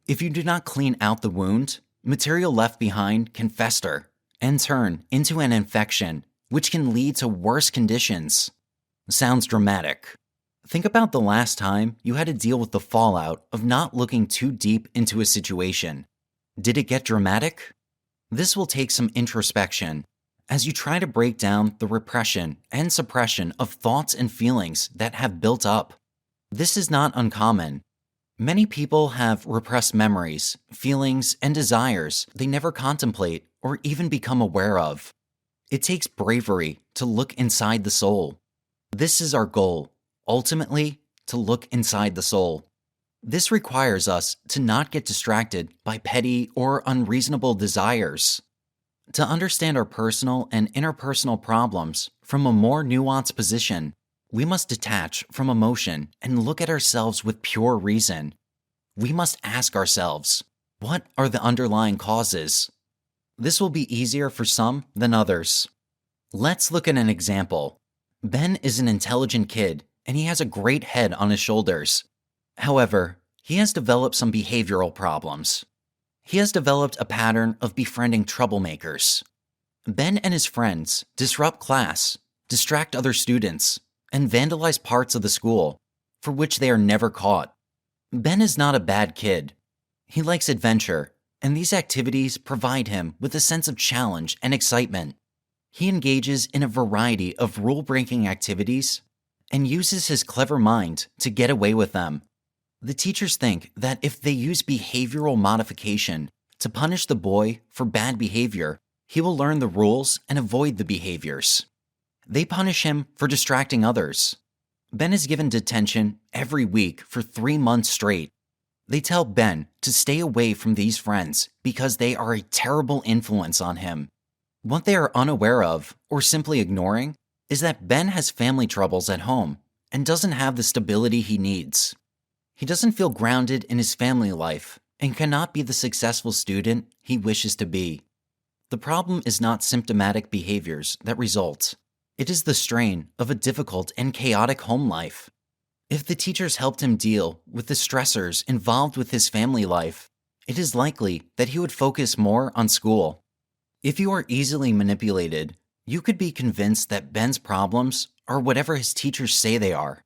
If you do not clean out the wound, material left behind can fester and turn into an infection, which can lead to worse conditions. Sounds dramatic. Think about the last time you had to deal with the fallout of not looking too deep into a situation. Did it get dramatic? This will take some introspection as you try to break down the repression and suppression of thoughts and feelings that have built up. This is not uncommon. Many people have repressed memories, feelings, and desires they never contemplate or even become aware of. It takes bravery to look inside the soul. This is our goal, ultimately, to look inside the soul. This requires us to not get distracted by petty or unreasonable desires. To understand our personal and interpersonal problems from a more nuanced position, we must detach from emotion and look at ourselves with pure reason. We must ask ourselves, what are the underlying causes? This will be easier for some than others. Let's look at an example. Ben is an intelligent kid, and he has a great head on his shoulders. However, he has developed some behavioral problems. He has developed a pattern of befriending troublemakers. Ben and his friends disrupt class, distract other students, and vandalize parts of the school, for which they are never caught. Ben is not a bad kid. He likes adventure, and these activities provide him with a sense of challenge and excitement. He engages in a variety of rule-breaking activities and uses his clever mind to get away with them. The teachers think that if they use behavioral modification to punish the boy for bad behavior, he will learn the rules and avoid the behaviors. They punish him for distracting others. Ben is given detention every week for 3 months straight. They tell Ben to stay away from these friends because they are a terrible influence on him. What they are unaware of, or simply ignoring, is that Ben has family troubles at home and doesn't have the stability he needs. He doesn't feel grounded in his family life and cannot be the successful student he wishes to be. The problem is not symptomatic behaviors that result. It is the strain of a difficult and chaotic home life. If the teachers helped him deal with the stressors involved with his family life, it is likely that he would focus more on school. If you are easily manipulated, you could be convinced that Ben's problems are whatever his teachers say they are.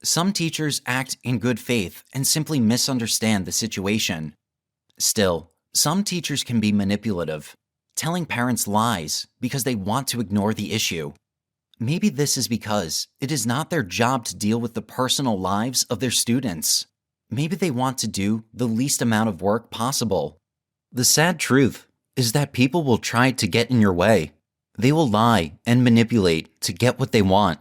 Some teachers act in good faith and simply misunderstand the situation. Still, some teachers can be manipulative, telling parents lies because they want to ignore the issue. Maybe this is because it is not their job to deal with the personal lives of their students. Maybe they want to do the least amount of work possible. The sad truth is that people will try to get in your way. They will lie and manipulate to get what they want.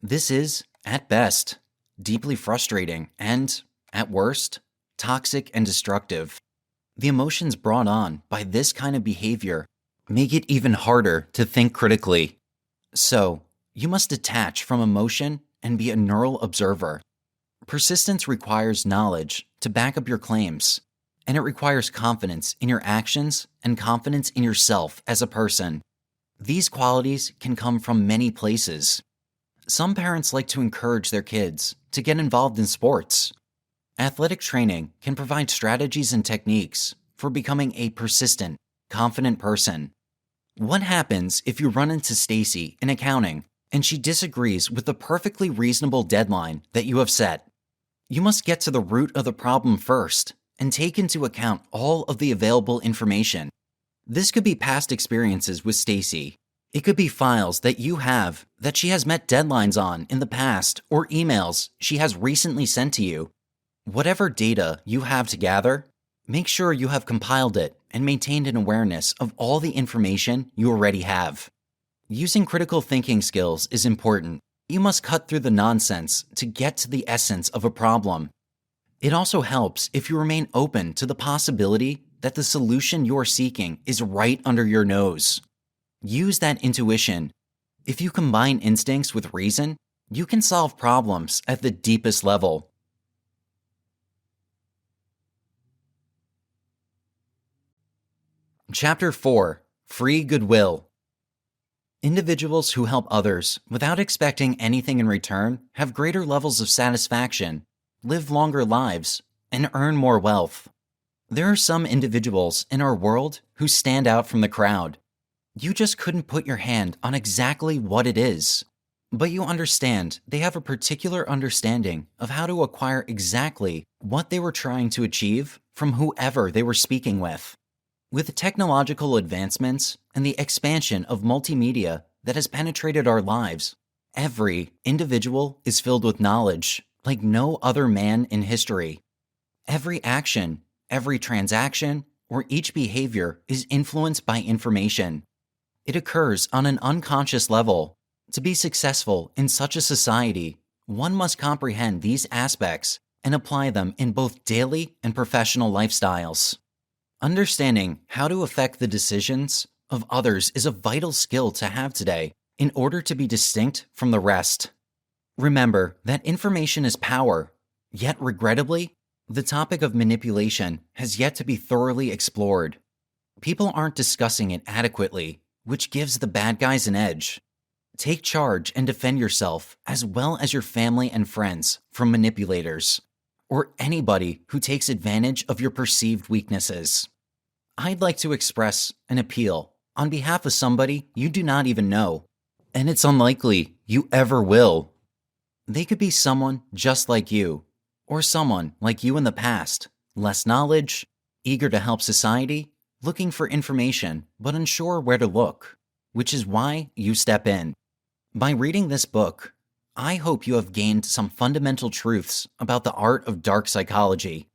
This is, at best, deeply frustrating and, at worst, toxic and destructive. The emotions brought on by this kind of behavior make it even harder to think critically. So, you must detach from emotion and be a neural observer. Persistence requires knowledge to back up your claims, and it requires confidence in your actions and confidence in yourself as a person. These qualities can come from many places. Some parents like to encourage their kids to get involved in sports. Athletic training can provide strategies and techniques for becoming a persistent, confident person. What happens if you run into Stacy in accounting and she disagrees with the perfectly reasonable deadline that you have set? You must get to the root of the problem first and take into account all of the available information. This could be past experiences with Stacy. It could be files that you have that she has met deadlines on in the past or emails she has recently sent to you. Whatever data you have to gather, make sure you have compiled it and maintained an awareness of all the information you already have. Using critical thinking skills is important. You must cut through the nonsense to get to the essence of a problem. It also helps if you remain open to the possibility that the solution you are seeking is right under your nose. Use that intuition. If you combine instincts with reason, You can solve problems at the deepest level. Chapter 4: Free Goodwill. Individuals who help others without expecting anything in return have greater levels of satisfaction, live longer lives, and earn more wealth. There are some individuals in our world who stand out from the crowd. You just couldn't put your hand on exactly what it is, but you understand they have a particular understanding of how to acquire exactly what they were trying to achieve from whoever they were speaking with. With technological advancements and the expansion of multimedia that has penetrated our lives, every individual is filled with knowledge like no other man in history. Every action, every transaction, or each behavior is influenced by information. It occurs on an unconscious level. To be successful in such a society, one must comprehend these aspects and apply them in both daily and professional lifestyles. Understanding how to affect the decisions of others is a vital skill to have today in order to be distinct from the rest. Remember that information is power, yet regrettably, the topic of manipulation has yet to be thoroughly explored. People aren't discussing it adequately, which gives the bad guys an edge. Take charge and defend yourself as well as your family and friends from manipulators, or anybody who takes advantage of your perceived weaknesses. I'd like to express an appeal on behalf of somebody you do not even know, and it's unlikely you ever will. They could be someone just like you, or someone like you in the past, less knowledge, eager to help society, looking for information but unsure where to look, which is why you step in. By reading this book, I hope you have gained some fundamental truths about the art of dark psychology.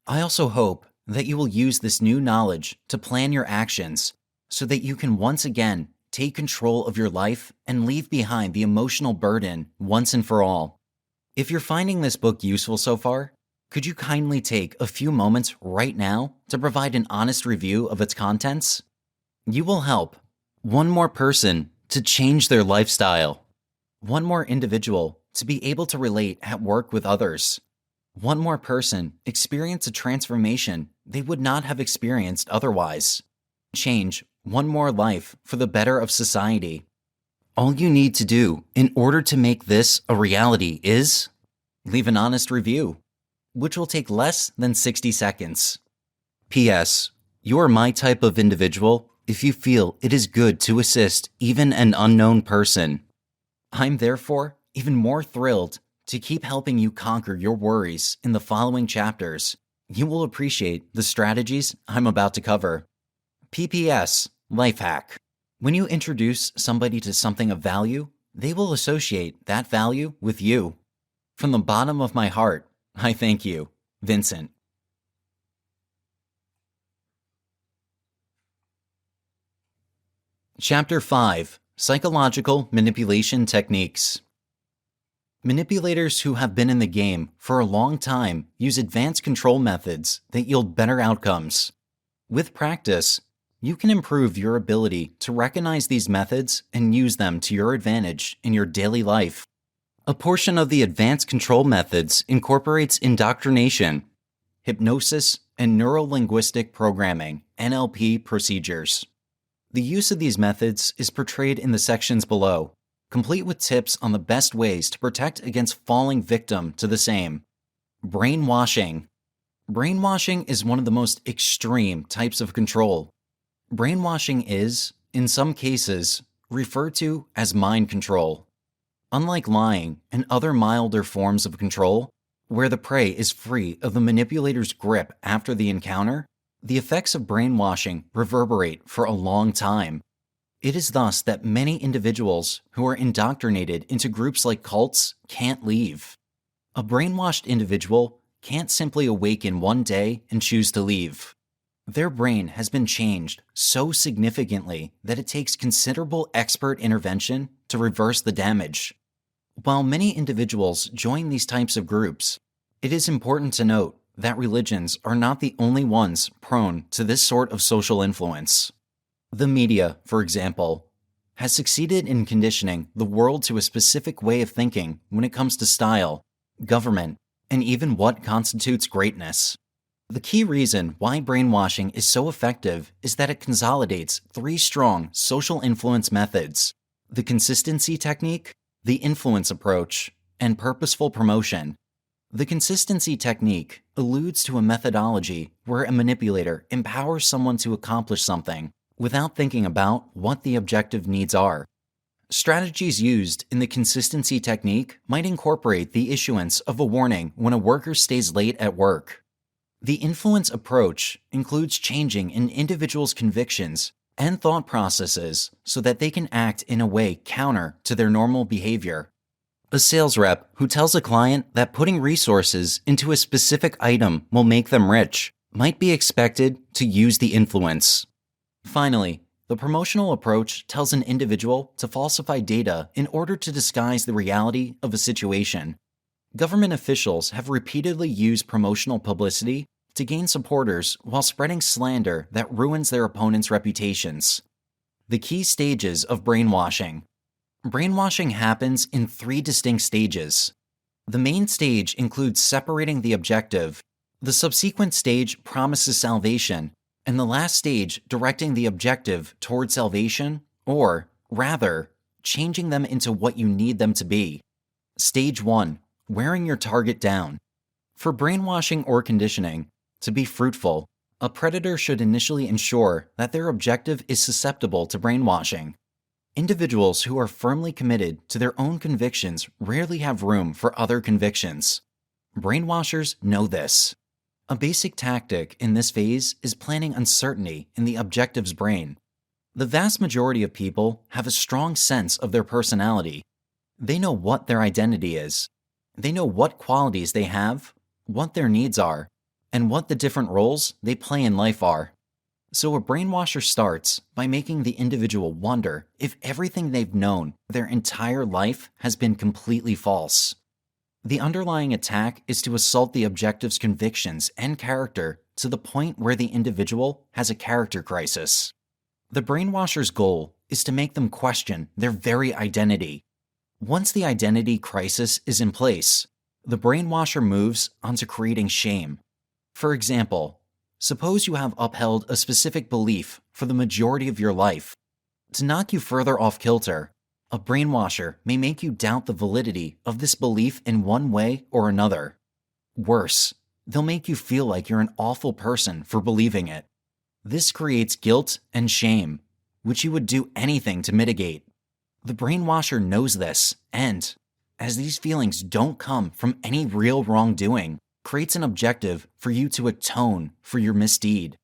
I also hope that you will use this new knowledge to plan your actions so that you can once again take control of your life and leave behind the emotional burden once and for all. If you're finding this book useful so far, could you kindly take a few moments right now to provide an honest review of its contents? You will help one more person to change their lifestyle, one more individual to be able to relate at work with others, one more person experience a transformation they would not have experienced otherwise, change one more life for the better of society. All you need to do in order to make this a reality is leave an honest review, which will take less than 60 seconds. P.S. You are my type of individual if you feel it is good to assist even an unknown person. I'm therefore even more thrilled to keep helping you conquer your worries in the following chapters. You will appreciate the strategies I'm about to cover. PPS, Life Hack. When you introduce somebody to something of value, they will associate that value with you. From the bottom of my heart, I thank you, Vincent. Chapter 5: Psychological Manipulation Techniques. Manipulators who have been in the game for a long time use advanced control methods that yield better outcomes. With practice, you can improve your ability to recognize these methods and use them to your advantage in your daily life. A portion of the advanced control methods incorporates indoctrination, hypnosis, and neuro-linguistic programming (NLP) procedures. The use of these methods is portrayed in the sections below, complete with tips on the best ways to protect against falling victim to the same. Brainwashing. Brainwashing is one of the most extreme types of control. Brainwashing is, in some cases, referred to as mind control. Unlike lying and other milder forms of control, where the prey is free of the manipulator's grip after the encounter, the effects of brainwashing reverberate for a long time. It is thus that many individuals who are indoctrinated into groups like cults can't leave. A brainwashed individual can't simply awaken one day and choose to leave. Their brain has been changed so significantly that it takes considerable expert intervention to reverse the damage. While many individuals join these types of groups, it is important to note that religions are not the only ones prone to this sort of social influence. The media, for example, has succeeded in conditioning the world to a specific way of thinking when it comes to style, government, and even what constitutes greatness. The key reason why brainwashing is so effective is that it consolidates three strong social influence methods: the consistency technique, the influence approach, and purposeful promotion. The consistency technique alludes to a methodology where a manipulator empowers someone to accomplish something without thinking about what the objective needs are. Strategies used in the consistency technique might incorporate the issuance of a warning when a worker stays late at work. The influence approach includes changing an individual's convictions and thought processes so that they can act in a way counter to their normal behavior. A sales rep who tells a client that putting resources into a specific item will make them rich might be expected to use the influence. Finally, the promotional approach tells an individual to falsify data in order to disguise the reality of a situation. Government officials have repeatedly used promotional publicity to gain supporters while spreading slander that ruins their opponents' reputations. The key stages of brainwashing. Brainwashing happens in three distinct stages. The main stage includes separating the objective. The subsequent stage promises salvation, and the last stage directing the objective toward salvation, or, rather, changing them into what you need them to be. Stage 1. Wearing your target down. For brainwashing or conditioning to be fruitful, a predator should initially ensure that their objective is susceptible to brainwashing. Individuals who are firmly committed to their own convictions rarely have room for other convictions. Brainwashers know this. A basic tactic in this phase is planting uncertainty in the objective's brain. The vast majority of people have a strong sense of their personality. They know what their identity is. They know what qualities they have, what their needs are, and what the different roles they play in life are. So a brainwasher starts by making the individual wonder if everything they've known their entire life has been completely false. The underlying attack is to assault the objective's convictions and character to the point where the individual has a character crisis. The brainwasher's goal is to make them question their very identity. Once the identity crisis is in place, the brainwasher moves onto creating shame. For example, suppose you have upheld a specific belief for the majority of your life. To knock you further off kilter, a brainwasher may make you doubt the validity of this belief in one way or another. Worse, they'll make you feel like you're an awful person for believing it. This creates guilt and shame, which you would do anything to mitigate. The brainwasher knows this and, as these feelings don't come from any real wrongdoing, creates an objective for you to atone for your misdeed.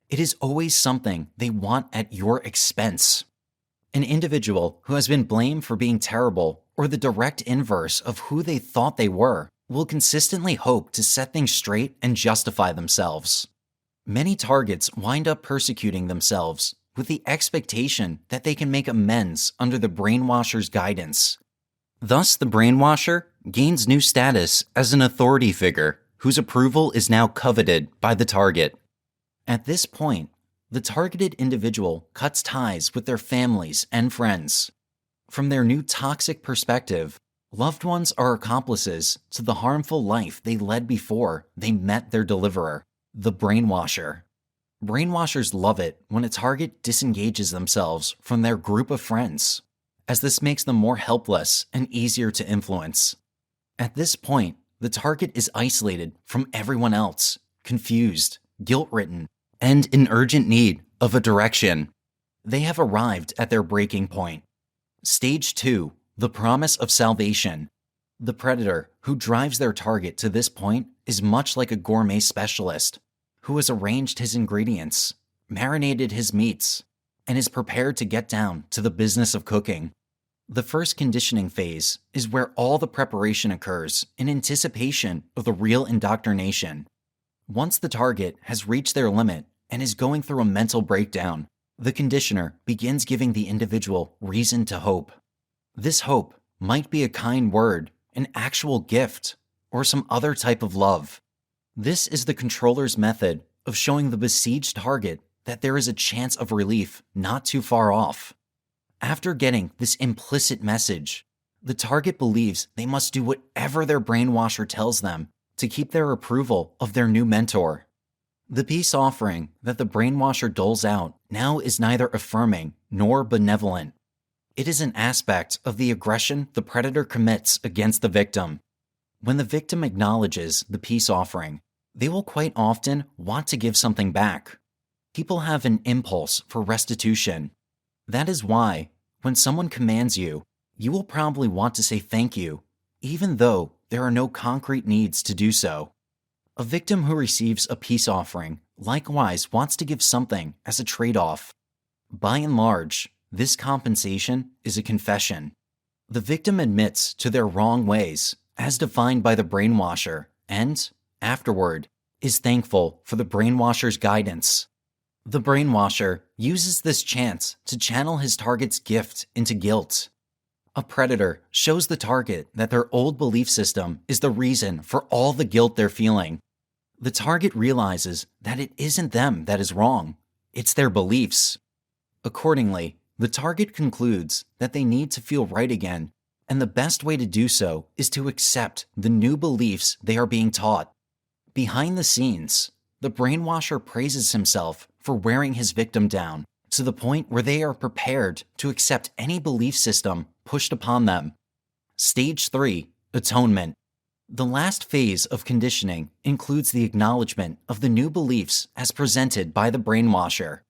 It is always something they want at your expense. An individual who has been blamed for being terrible or the direct inverse of who they thought they were will consistently hope to set things straight and justify themselves. Many targets wind up persecuting themselves with the expectation that they can make amends under the brainwasher's guidance. Thus, the brainwasher gains new status as an authority figure whose approval is now coveted by the target. At this point, the targeted individual cuts ties with their families and friends. From their new toxic perspective, loved ones are accomplices to the harmful life they led before they met their deliverer, the brainwasher. Brainwashers love it when a target disengages themselves from their group of friends, as this makes them more helpless and easier to influence. At this point, the target is isolated from everyone else, confused, guilt-ridden, and in urgent need of a direction. They have arrived at their breaking point. Stage 2, the promise of salvation. The predator who drives their target to this point is much like a gourmet specialist who has arranged his ingredients, marinated his meats, and is prepared to get down to the business of cooking. The first conditioning phase is where all the preparation occurs in anticipation of the real indoctrination. Once the target has reached their limit and is going through a mental breakdown, the conditioner begins giving the individual reason to hope. This hope might be a kind word, an actual gift, or some other type of love. This is the controller's method of showing the besieged target that there is a chance of relief not too far off. After getting this implicit message, the target believes they must do whatever their brainwasher tells them to keep their approval of their new mentor. The peace offering that the brainwasher doles out now is neither affirming nor benevolent. It is an aspect of the aggression the predator commits against the victim. When the victim acknowledges the peace offering, they will quite often want to give something back. People have an impulse for restitution. That is why, when someone commands you, you will probably want to say thank you, even though there are no concrete needs to do so. A victim who receives a peace offering likewise wants to give something as a trade-off. By and large, this compensation is a confession. The victim admits to their wrong ways, as defined by the brainwasher, and, afterward, is thankful for the brainwasher's guidance. The brainwasher uses this chance to channel his target's gift into guilt. A predator shows the target that their old belief system is the reason for all the guilt they're feeling. The target realizes that it isn't them that is wrong, it's their beliefs. Accordingly, the target concludes that they need to feel right again, and the best way to do so is to accept the new beliefs they are being taught. Behind the scenes, the brainwasher praises himself for wearing his victim down to the point where they are prepared to accept any belief system pushed upon them. Stage 3, Atonement. The last phase of conditioning includes the acknowledgement of the new beliefs as presented by the brainwasher.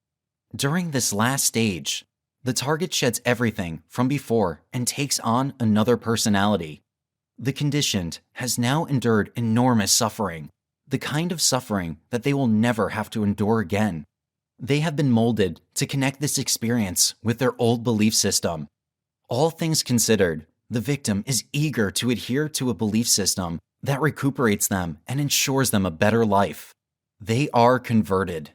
During this last stage, the target sheds everything from before and takes on another personality. The conditioned has now endured enormous suffering, the kind of suffering that they will never have to endure again. They have been molded to connect this experience with their old belief system. All things considered, the victim is eager to adhere to a belief system that recuperates them and ensures them a better life. They are converted.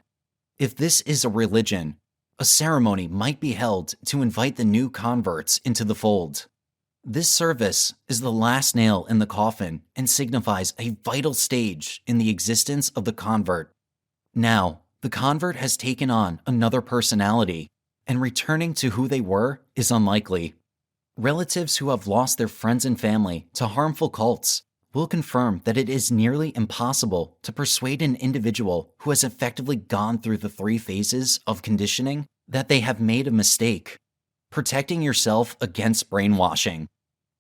If this is a religion, a ceremony might be held to invite the new converts into the fold. This service is the last nail in the coffin and signifies a vital stage in the existence of the convert. Now, the convert has taken on another personality, and returning to who they were is unlikely. Relatives who have lost their friends and family to harmful cults will confirm that it is nearly impossible to persuade an individual who has effectively gone through the 3 phases of conditioning that they have made a mistake. Protecting yourself against brainwashing.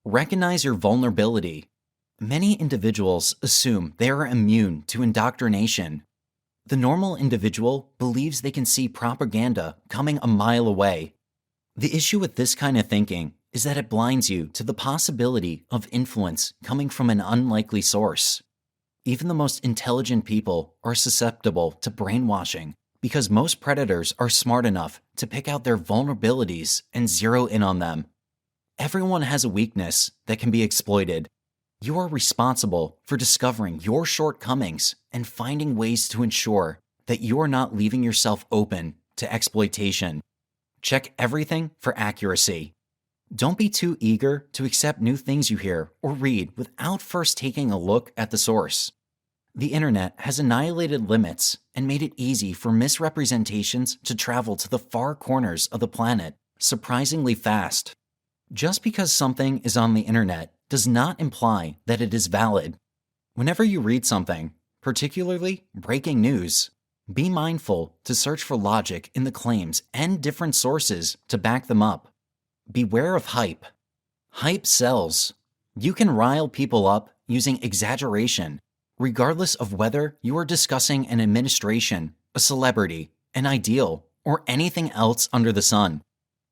Recognize your vulnerability. Many individuals assume they are immune to indoctrination. The normal individual believes they can see propaganda coming a mile away. The issue with this kind of thinking is that it blinds you to the possibility of influence coming from an unlikely source. Even the most intelligent people are susceptible to brainwashing because most predators are smart enough to pick out their vulnerabilities and zero in on them. Everyone has a weakness that can be exploited. You are responsible for discovering your shortcomings and finding ways to ensure that you are not leaving yourself open to exploitation. Check everything for accuracy. Don't be too eager to accept new things you hear or read without first taking a look at the source. The internet has annihilated limits and made it easy for misrepresentations to travel to the far corners of the planet surprisingly fast. Just because something is on the internet does not imply that it is valid. Whenever you read something, particularly breaking news, be mindful to search for logic in the claims and different sources to back them up. Beware of hype. Hype sells. You can rile people up using exaggeration, regardless of whether you are discussing an administration, a celebrity, an ideal, or anything else under the sun.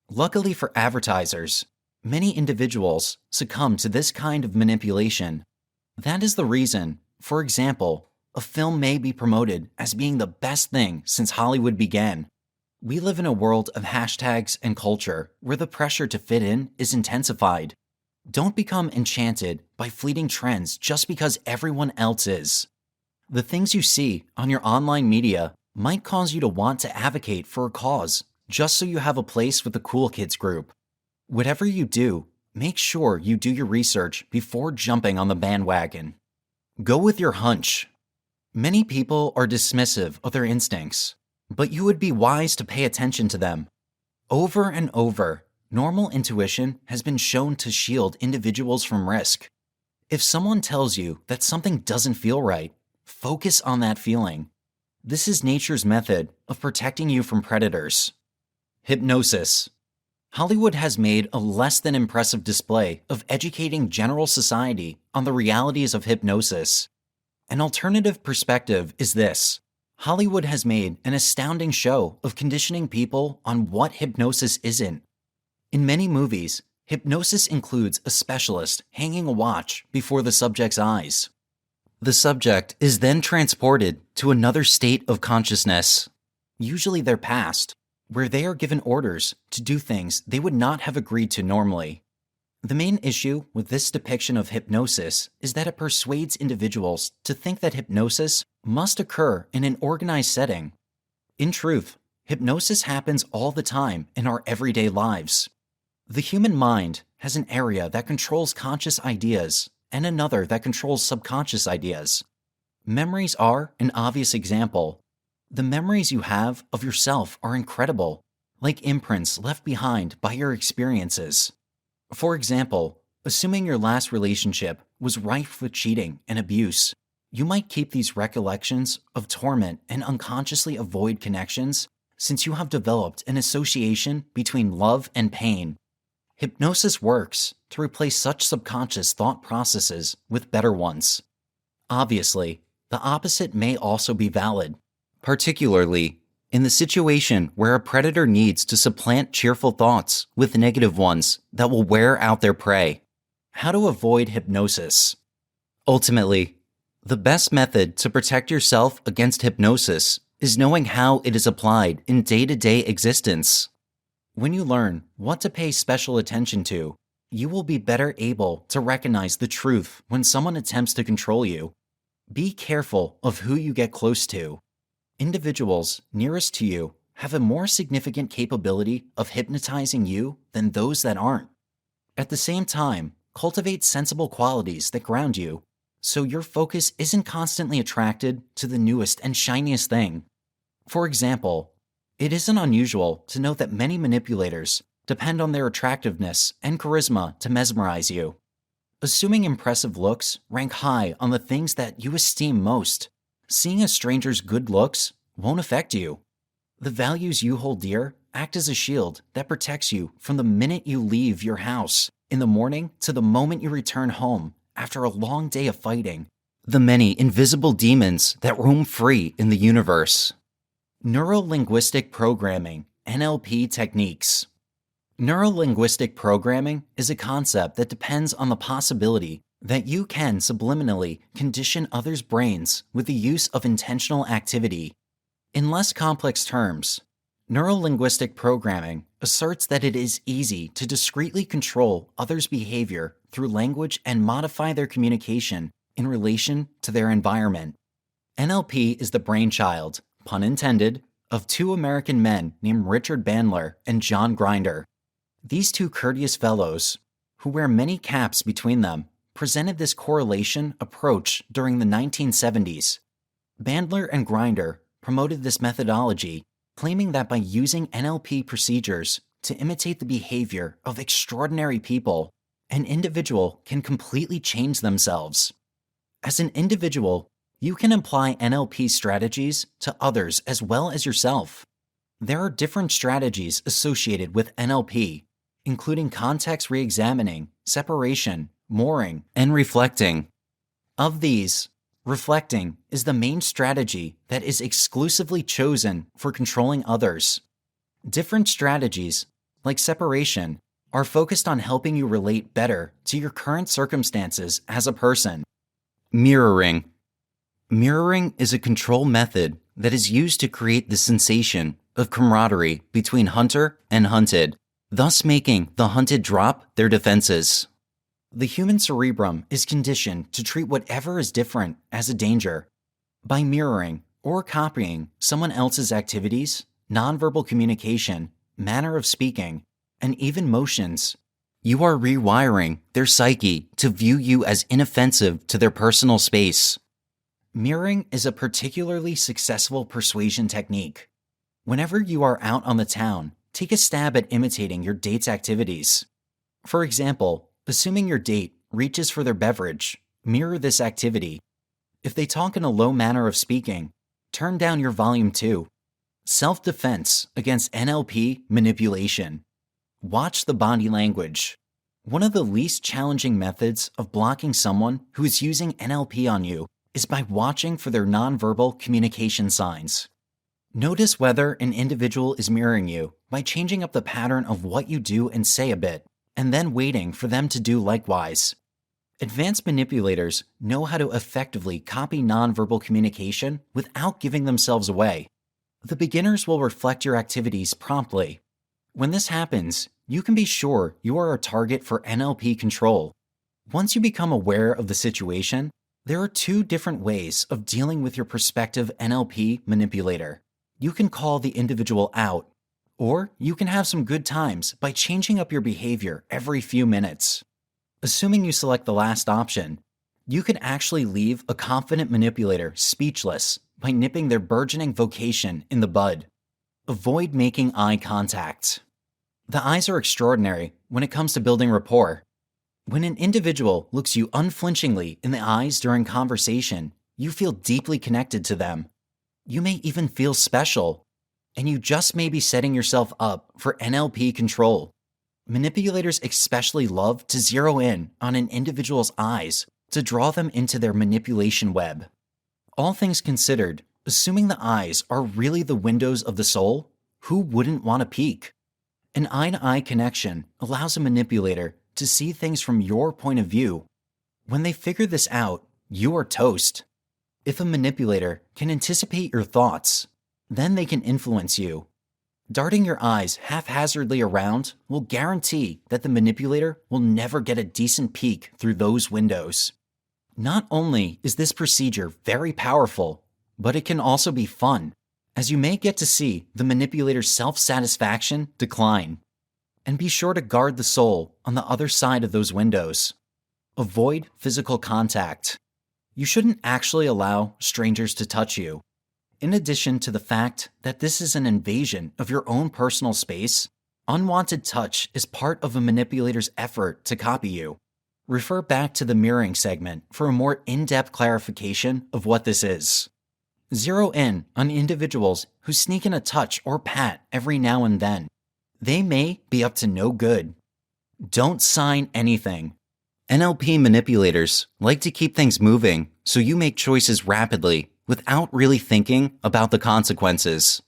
Luckily for advertisers, many individuals succumb to this kind of manipulation. That is the reason, for example, a film may be promoted as being the best thing since Hollywood began. We live in a world of hashtags and culture where the pressure to fit in is intensified. Don't become enchanted by fleeting trends just because everyone else is. The things you see on your online media might cause you to want to advocate for a cause just so you have a place with the cool kids group. Whatever you do, make sure you do your research before jumping on the bandwagon. Go with your hunch. Many people are dismissive of their instincts, but you would be wise to pay attention to them. Over and over, Normal intuition has been shown to shield individuals from risk. If someone tells you that something doesn't feel right, focus on that feeling. This is nature's method of protecting you from predators. Hypnosis. Hollywood has made a less than impressive display of educating general society on the realities of hypnosis. An alternative perspective is this. Hollywood has made an astounding show of conditioning people on what hypnosis isn't. In many movies, hypnosis includes a specialist hanging a watch before the subject's eyes. The subject is then transported to another state of consciousness, usually their past, where they are given orders to do things they would not have agreed to normally. The main issue with this depiction of hypnosis is that it persuades individuals to think that hypnosis must occur in an organized setting. In truth, hypnosis happens all the time in our everyday lives. The human mind has an area that controls conscious ideas and another that controls subconscious ideas. Memories are an obvious example. The memories you have of yourself are incredible, like imprints left behind by your experiences. For example, assuming your last relationship was rife with cheating and abuse, you might keep these recollections of torment and unconsciously avoid connections since you have developed an association between love and pain. Hypnosis works to replace such subconscious thought processes with better ones. Obviously, the opposite may also be valid, particularly in the situation where a predator needs to supplant cheerful thoughts with negative ones that will wear out their prey. How to avoid hypnosis? Ultimately, the best method to protect yourself against hypnosis is knowing how it is applied in day-to-day existence. When you learn what to pay special attention to, you will be better able to recognize the truth when someone attempts to control you. Be careful of who you get close to. Individuals nearest to you have a more significant capability of hypnotizing you than those that aren't. At the same time, cultivate sensible qualities that ground you, so your focus isn't constantly attracted to the newest and shiniest thing. For example, it isn't unusual to note that many manipulators depend on their attractiveness and charisma to mesmerize you. Assuming impressive looks rank high on the things that you esteem most, seeing a stranger's good looks won't affect you. The values you hold dear act as a shield that protects you from the minute you leave your house in the morning to the moment you return home after a long day of fighting the many invisible demons that roam free in the universe. Neuro-Linguistic Programming, NLP Techniques. Neuro-linguistic programming is a concept that depends on the possibility that you can subliminally condition others' brains with the use of intentional activity. In less complex terms, neuro-linguistic programming asserts that it is easy to discreetly control others' behavior through language and modify their communication in relation to their environment. NLP is the brainchild, pun intended, of two American men named Richard Bandler and John Grinder. These two courteous fellows, who wear many caps between them, presented this correlation approach during the 1970s. Bandler and Grinder promoted this methodology, claiming that by using NLP procedures to imitate the behavior of extraordinary people, an individual can completely change themselves. As an individual, you can apply NLP strategies to others as well as yourself. There are different strategies associated with NLP, including context re-examining, separation, mooring, and reflecting. Of these, reflecting is the main strategy that is exclusively chosen for controlling others. Different strategies, like separation, are focused on helping you relate better to your current circumstances as a person. Mirroring. Mirroring is a control method that is used to create the sensation of camaraderie between hunter and hunted, thus making the hunted drop their defenses. The human cerebrum is conditioned to treat whatever is different as a danger. By mirroring or copying someone else's activities, nonverbal communication, manner of speaking, and even motions, you are rewiring their psyche to view you as inoffensive to their personal space. Mirroring is a particularly successful persuasion technique. Whenever you are out on the town, take a stab at imitating your date's activities. For example, assuming your date reaches for their beverage, mirror this activity. If they talk in a low manner of speaking, turn down your volume too. Self-defense against NLP manipulation. Watch the body language. One of the least challenging methods of blocking someone who is using NLP on you is by watching for their nonverbal communication signs. Notice whether an individual is mirroring you by changing up the pattern of what you do and say a bit, and then waiting for them to do likewise. Advanced manipulators know how to effectively copy nonverbal communication without giving themselves away. The beginners will reflect your activities promptly. When this happens, you can be sure you are a target for NLP control. Once you become aware of the situation, there are two different ways of dealing with your prospective NLP manipulator. You can call the individual out, or you can have some good times by changing up your behavior every few minutes. Assuming you select the last option, you could actually leave a confident manipulator speechless by nipping their burgeoning vocation in the bud. Avoid making eye contact. The eyes are extraordinary when it comes to building rapport. When an individual looks you unflinchingly in the eyes during conversation, you feel deeply connected to them. You may even feel special, and you just may be setting yourself up for NLP control. Manipulators especially love to zero in on an individual's eyes to draw them into their manipulation web. All things considered, assuming the eyes are really the windows of the soul, who wouldn't want to peek? An eye-to-eye connection allows a manipulator to see things from your point of view. When they figure this out, you are toast. If a manipulator can anticipate your thoughts, then they can influence you. Darting your eyes haphazardly around will guarantee that the manipulator will never get a decent peek through those windows. Not only is this procedure very powerful, but it can also be fun, as you may get to see the manipulator's self-satisfaction decline. And be sure to guard the soul on the other side of those windows. Avoid physical contact. You shouldn't actually allow strangers to touch you. In addition to the fact that this is an invasion of your own personal space, unwanted touch is part of a manipulator's effort to copy you. Refer back to the mirroring segment for a more in-depth clarification of what this is. Zero in on individuals who sneak in a touch or pat every now and then. They may be up to no good. Don't sign anything. NLP manipulators like to keep things moving so you make choices rapidly without really thinking about the consequences.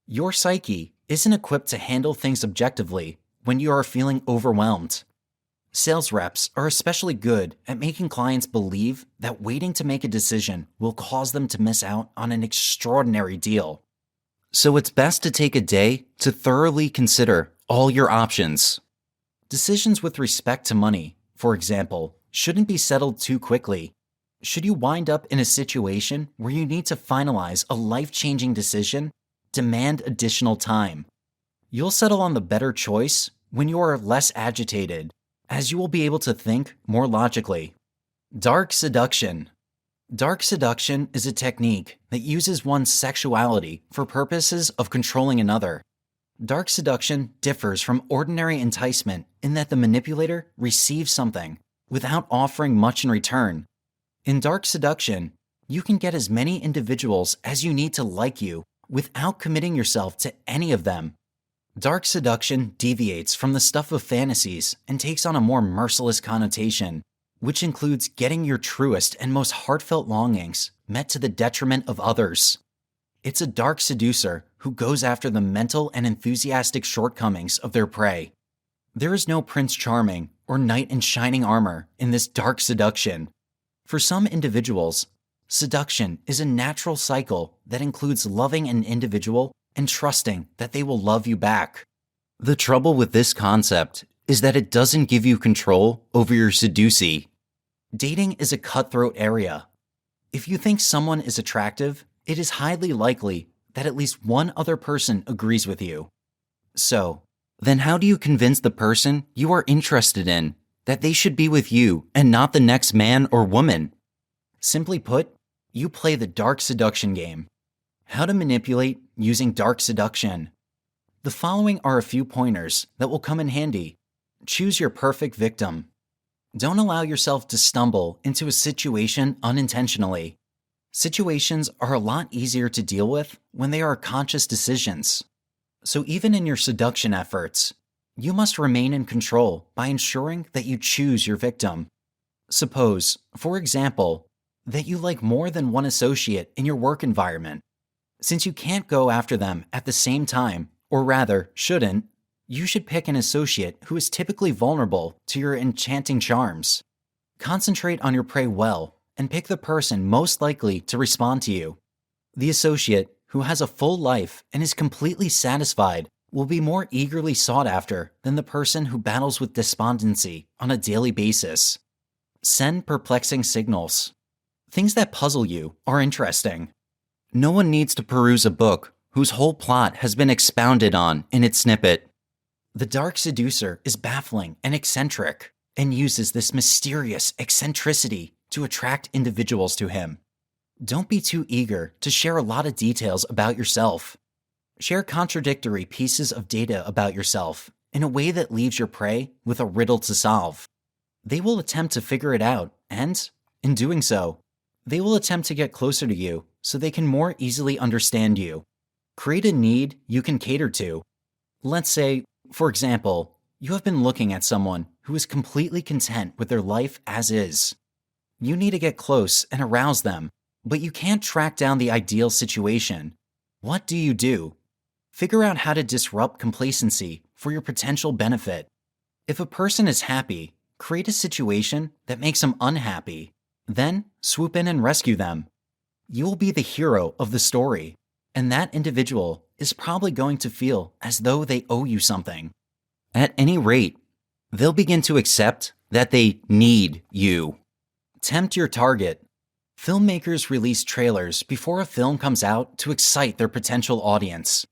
Your psyche isn't equipped to handle things objectively when you are feeling overwhelmed. Sales reps are especially good at making clients believe that waiting to make a decision will cause them to miss out on an extraordinary deal. So it's best to take a day to thoroughly consider all your options. Decisions with respect to money, for example, shouldn't be settled too quickly. Should you wind up in a situation where you need to finalize a life-changing decision, demand additional time. You'll settle on the better choice when you are less agitated, as you will be able to think more logically. Dark seduction. Dark seduction is a technique that uses one's sexuality for purposes of controlling another. Dark seduction differs from ordinary enticement in that the manipulator receives something without offering much in return. In dark seduction, you can get as many individuals as you need to like you without committing yourself to any of them. Dark seduction deviates from the stuff of fantasies and takes on a more merciless connotation, which includes getting your truest and most heartfelt longings met to the detriment of others. It's a dark seducer who goes after the mental and enthusiastic shortcomings of their prey. There is no Prince Charming or knight in shining armor in this dark seduction. For some individuals, seduction is a natural cycle that includes loving an individual and trusting that they will love you back. The trouble with this concept is that it doesn't give you control over your seducee. Dating is a cutthroat area. If you think someone is attractive, it is highly likely that at least one other person agrees with you. So, then how do you convince the person you are interested in that they should be with you and not the next man or woman? Simply put, you play the dark seduction game. How to manipulate using dark seduction. The following are a few pointers that will come in handy. Choose your perfect victim. Don't allow yourself to stumble into a situation unintentionally. Situations are a lot easier to deal with when they are conscious decisions. So even in your seduction efforts, you must remain in control by ensuring that you choose your victim. Suppose, for example, that you like more than one associate in your work environment. Since you can't go after them at the same time, or rather, shouldn't, you should pick an associate who is typically vulnerable to your enchanting charms. Concentrate on your prey well and pick the person most likely to respond to you. The associate who has a full life and is completely satisfied will be more eagerly sought after than the person who battles with despondency on a daily basis. Send perplexing signals. Things that puzzle you are interesting. No one needs to peruse a book whose whole plot has been expounded on in its snippet. The dark seducer is baffling and eccentric and uses this mysterious eccentricity to attract individuals to him. Don't be too eager to share a lot of details about yourself. Share contradictory pieces of data about yourself in a way that leaves your prey with a riddle to solve. They will attempt to figure it out, and, in doing so, they will attempt to get closer to you so they can more easily understand you. Create a need you can cater to. Let's say, for example, you have been looking at someone who is completely content with their life as is. You need to get close and arouse them, but you can't track down the ideal situation. What do? Figure out how to disrupt complacency for your potential benefit. If a person is happy, create a situation that makes them unhappy. Then swoop in and rescue them. You will be the hero of the story, and that individual is probably going to feel as though they owe you something. At any rate, they'll begin to accept that they need you. Tempt your target. Filmmakers release trailers before a film comes out to excite their potential audience.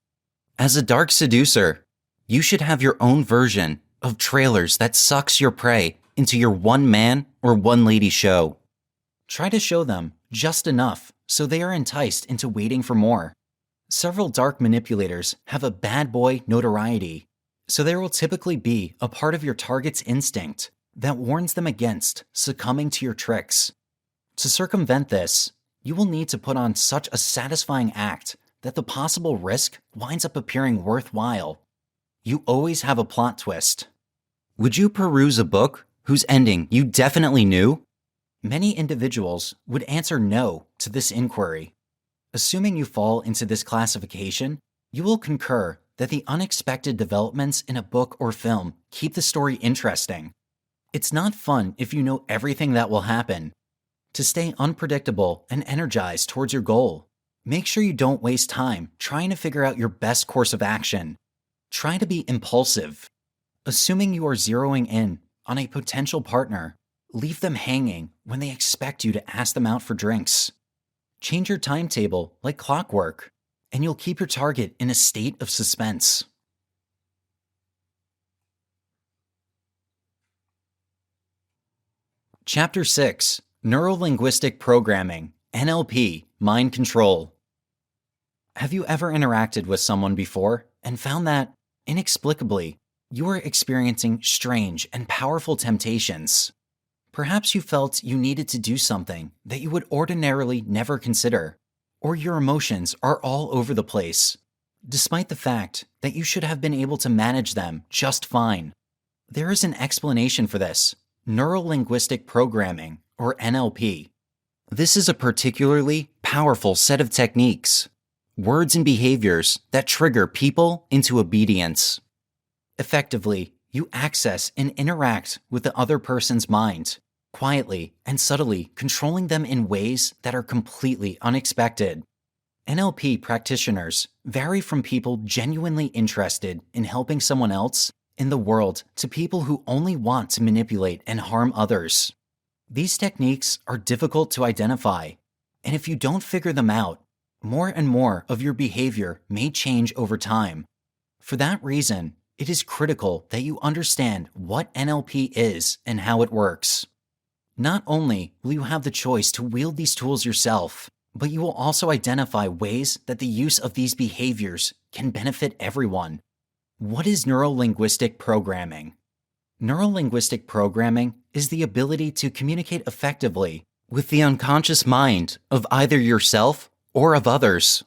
As a dark seducer, you should have your own version of trailers that sucks your prey into your one-man or one-lady show. Try to show them just enough so they are enticed into waiting for more. Several dark manipulators have a bad boy notoriety, so there will typically be a part of your target's instinct that warns them against succumbing to your tricks. To circumvent this, you will need to put on such a satisfying act that the possible risk winds up appearing worthwhile. You always have a plot twist. Would you peruse a book whose ending you definitely knew? Many individuals would answer no to this inquiry. Assuming you fall into this classification, you will concur that the unexpected developments in a book or film keep the story interesting. It's not fun if you know everything that will happen. To stay unpredictable and energized towards your goal, make sure you don't waste time trying to figure out your best course of action. Try to be impulsive. Assuming you are zeroing in on a potential partner, leave them hanging when they expect you to ask them out for drinks. Change your timetable like clockwork, and you'll keep your target in a state of suspense. Chapter 6, Neuro-Linguistic Programming, NLP, Mind Control. Have you ever interacted with someone before and found that, inexplicably, you were experiencing strange and powerful temptations? Perhaps you felt you needed to do something that you would ordinarily never consider, or your emotions are all over the place, despite the fact that you should have been able to manage them just fine. There is an explanation for this: Neuro-Linguistic Programming, or NLP. This is a particularly powerful set of techniques, words and behaviors that trigger people into obedience. Effectively, you access and interact with the other person's mind, quietly and subtly controlling them in ways that are completely unexpected. NLP practitioners vary from people genuinely interested in helping someone else in the world to people who only want to manipulate and harm others. These techniques are difficult to identify, and if you don't figure them out, more and more of your behavior may change over time. For that reason, it is critical that you understand what NLP is and how it works. Not only will you have the choice to wield these tools yourself, but you will also identify ways that the use of these behaviors can benefit everyone. What is neuro-linguistic programming? Neuro-linguistic programming is the ability to communicate effectively with the unconscious mind of either yourself or of others.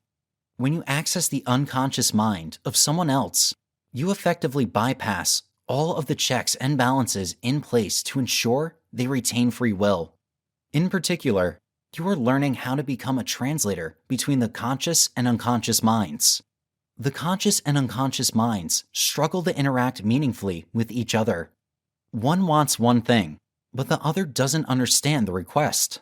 When you access the unconscious mind of someone else, you effectively bypass all of the checks and balances in place to ensure they retain free will. In particular, you are learning how to become a translator between the conscious and unconscious minds. The conscious and unconscious minds struggle to interact meaningfully with each other. One wants one thing, but the other doesn't understand the request.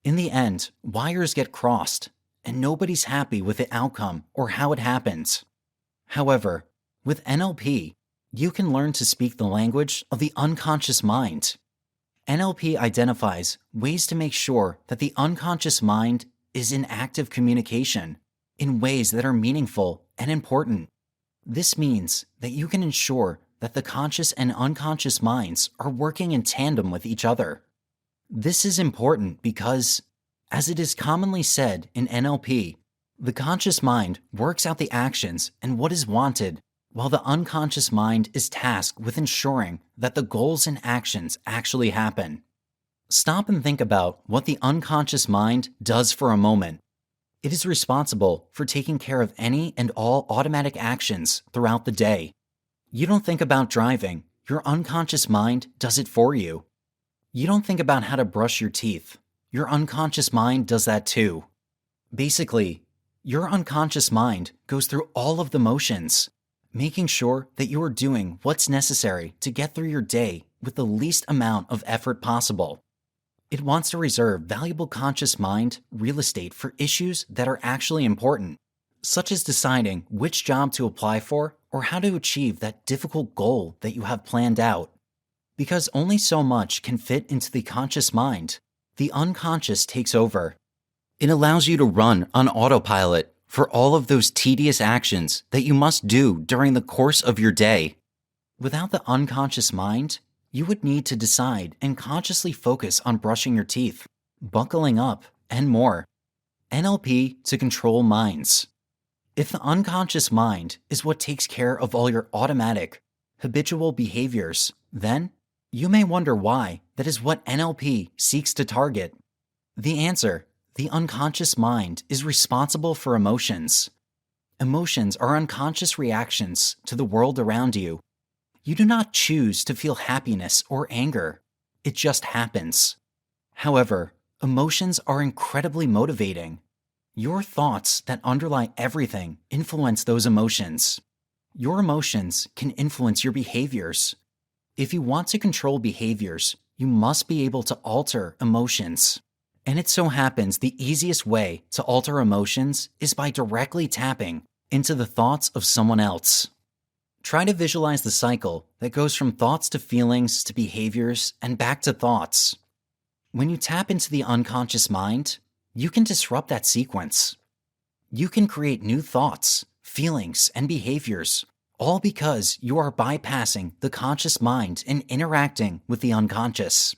In the end, wires get crossed, and nobody's happy with the outcome or how it happens. However, with NLP, you can learn to speak the language of the unconscious mind. NLP identifies ways to make sure that the unconscious mind is in active communication in ways that are meaningful and important. This means that you can ensure that the conscious and unconscious minds are working in tandem with each other. This is important because, as it is commonly said in NLP, the conscious mind works out the actions and what is wanted, while the unconscious mind is tasked with ensuring that the goals and actions actually happen. Stop and think about what the unconscious mind does for a moment. It is responsible for taking care of any and all automatic actions throughout the day. You don't think about driving, your unconscious mind does it for you. You don't think about how to brush your teeth, your unconscious mind does that too. Basically, your unconscious mind goes through all of the motions, making sure that you are doing what's necessary to get through your day with the least amount of effort possible. It wants to reserve valuable conscious mind real estate for issues that are actually important, such as deciding which job to apply for or how to achieve that difficult goal that you have planned out. Because only so much can fit into the conscious mind, the unconscious takes over. It allows you to run on autopilot for all of those tedious actions that you must do during the course of your day. Without the unconscious mind, you would need to decide and consciously focus on brushing your teeth, buckling up, and more. NLP to control minds. If the unconscious mind is what takes care of all your automatic, habitual behaviors, then you may wonder why that is what NLP seeks to target. The answer: the unconscious mind is responsible for emotions. Emotions are unconscious reactions to the world around you. You do not choose to feel happiness or anger. It just happens. However, emotions are incredibly motivating. Your thoughts that underlie everything influence those emotions. Your emotions can influence your behaviors. If you want to control behaviors, you must be able to alter emotions. And it so happens the easiest way to alter emotions is by directly tapping into the thoughts of someone else. Try to visualize the cycle that goes from thoughts to feelings to behaviors and back to thoughts. When you tap into the unconscious mind, you can disrupt that sequence. You can create new thoughts, feelings, and behaviors, all because you are bypassing the conscious mind and interacting with the unconscious.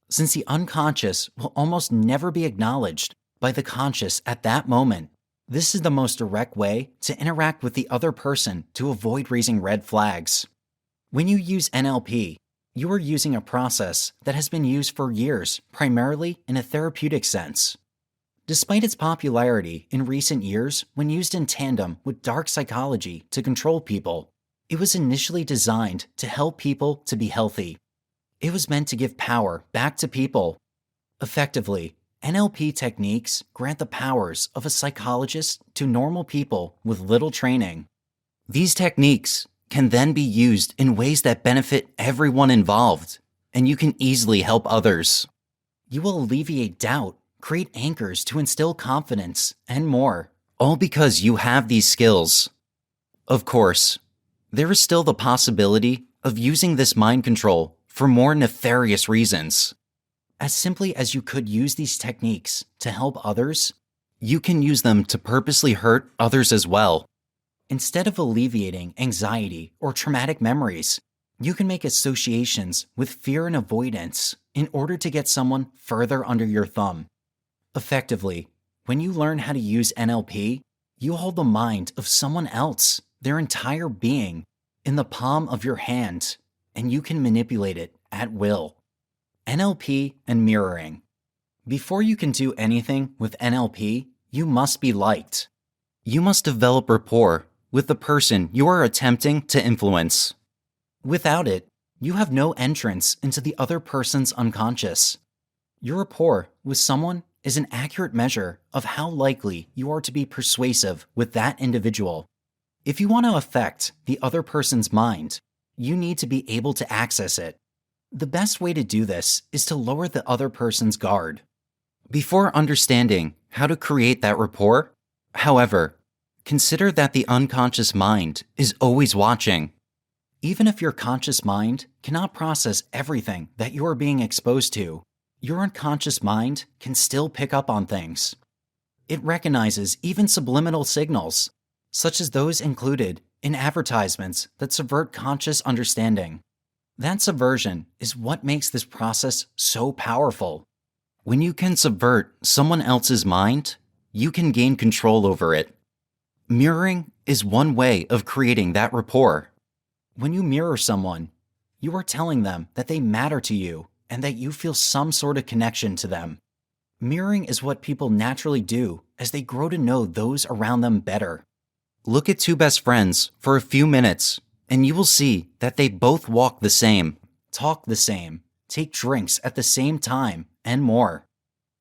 Since the unconscious will almost never be acknowledged by the conscious at that moment, this is the most direct way to interact with the other person to avoid raising red flags. When you use NLP, you are using a process that has been used for years, primarily in a therapeutic sense. Despite its popularity in recent years when used in tandem with dark psychology to control people, it was initially designed to help people to be healthy. It was meant to give power back to people. Effectively, NLP techniques grant the powers of a psychologist to normal people with little training. These techniques can then be used in ways that benefit everyone involved, and you can easily help others. You will alleviate doubt, create anchors to instill confidence, and more, all because you have these skills. Of course, there is still the possibility of using this mind control for more nefarious reasons. As simply as you could use these techniques to help others, you can use them to purposely hurt others as well. Instead of alleviating anxiety or traumatic memories, you can make associations with fear and avoidance in order to get someone further under your thumb. Effectively, when you learn how to use NLP, you hold the mind of someone else, their entire being, in the palm of your hand, and you can manipulate it at will. NLP and mirroring. Before you can do anything with NLP, you must be liked. You must develop rapport with the person you are attempting to influence. Without it, you have no entrance into the other person's unconscious. Your rapport with someone is an accurate measure of how likely you are to be persuasive with that individual. If you want to affect the other person's mind, you need to be able to access it. The best way to do this is to lower the other person's guard. Before understanding how to create that rapport, however, consider that the unconscious mind is always watching. Even if your conscious mind cannot process everything that you are being exposed to, your unconscious mind can still pick up on things. It recognizes even subliminal signals, such as those included in advertisements that subvert conscious understanding. That subversion is what makes this process so powerful. When you can subvert someone else's mind, you can gain control over it. Mirroring is one way of creating that rapport. When you mirror someone, you are telling them that they matter to you and that you feel some sort of connection to them. Mirroring is what people naturally do as they grow to know those around them better. Look at two best friends for a few minutes, and you will see that they both walk the same, talk the same, take drinks at the same time, and more.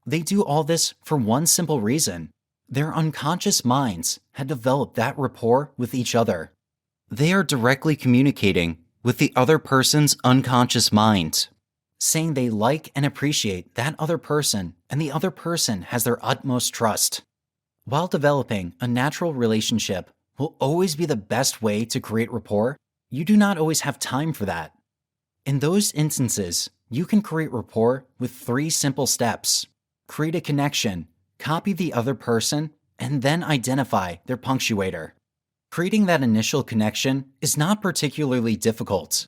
They do all this for one simple reason. Their unconscious minds had developed that rapport with each other. They are directly communicating with the other person's unconscious mind, saying they like and appreciate that other person, and the other person has their utmost trust. While developing a natural relationship will always be the best way to create rapport, you do not always have time for that. In those instances, you can create rapport with 3 simple steps. Create a connection, copy the other person, and then identify their punctuator. Creating that initial connection is not particularly difficult.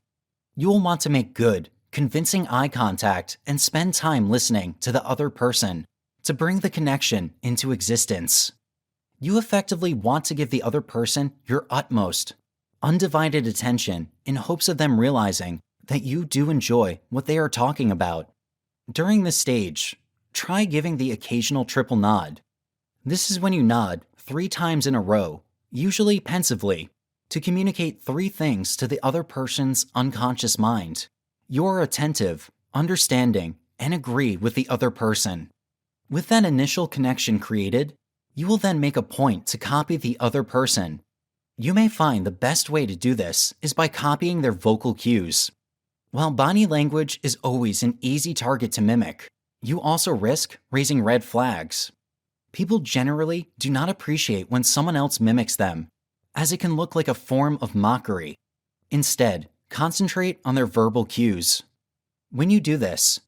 You will want to make good, convincing eye contact and spend time listening to the other person to bring the connection into existence. You effectively want to give the other person your utmost, undivided attention in hopes of them realizing that you do enjoy what they are talking about. During this stage, try giving the occasional triple nod. This is when you nod 3 times in a row, usually pensively, to communicate 3 things to the other person's unconscious mind. You are attentive, understanding, and agree with the other person. With that initial connection created, you will then make a point to copy the other person. You may find the best way to do this is by copying their vocal cues. While body language is always an easy target to mimic, you also risk raising red flags. People generally do not appreciate when someone else mimics them, as it can look like a form of mockery. Instead, concentrate on their verbal cues. When you do this,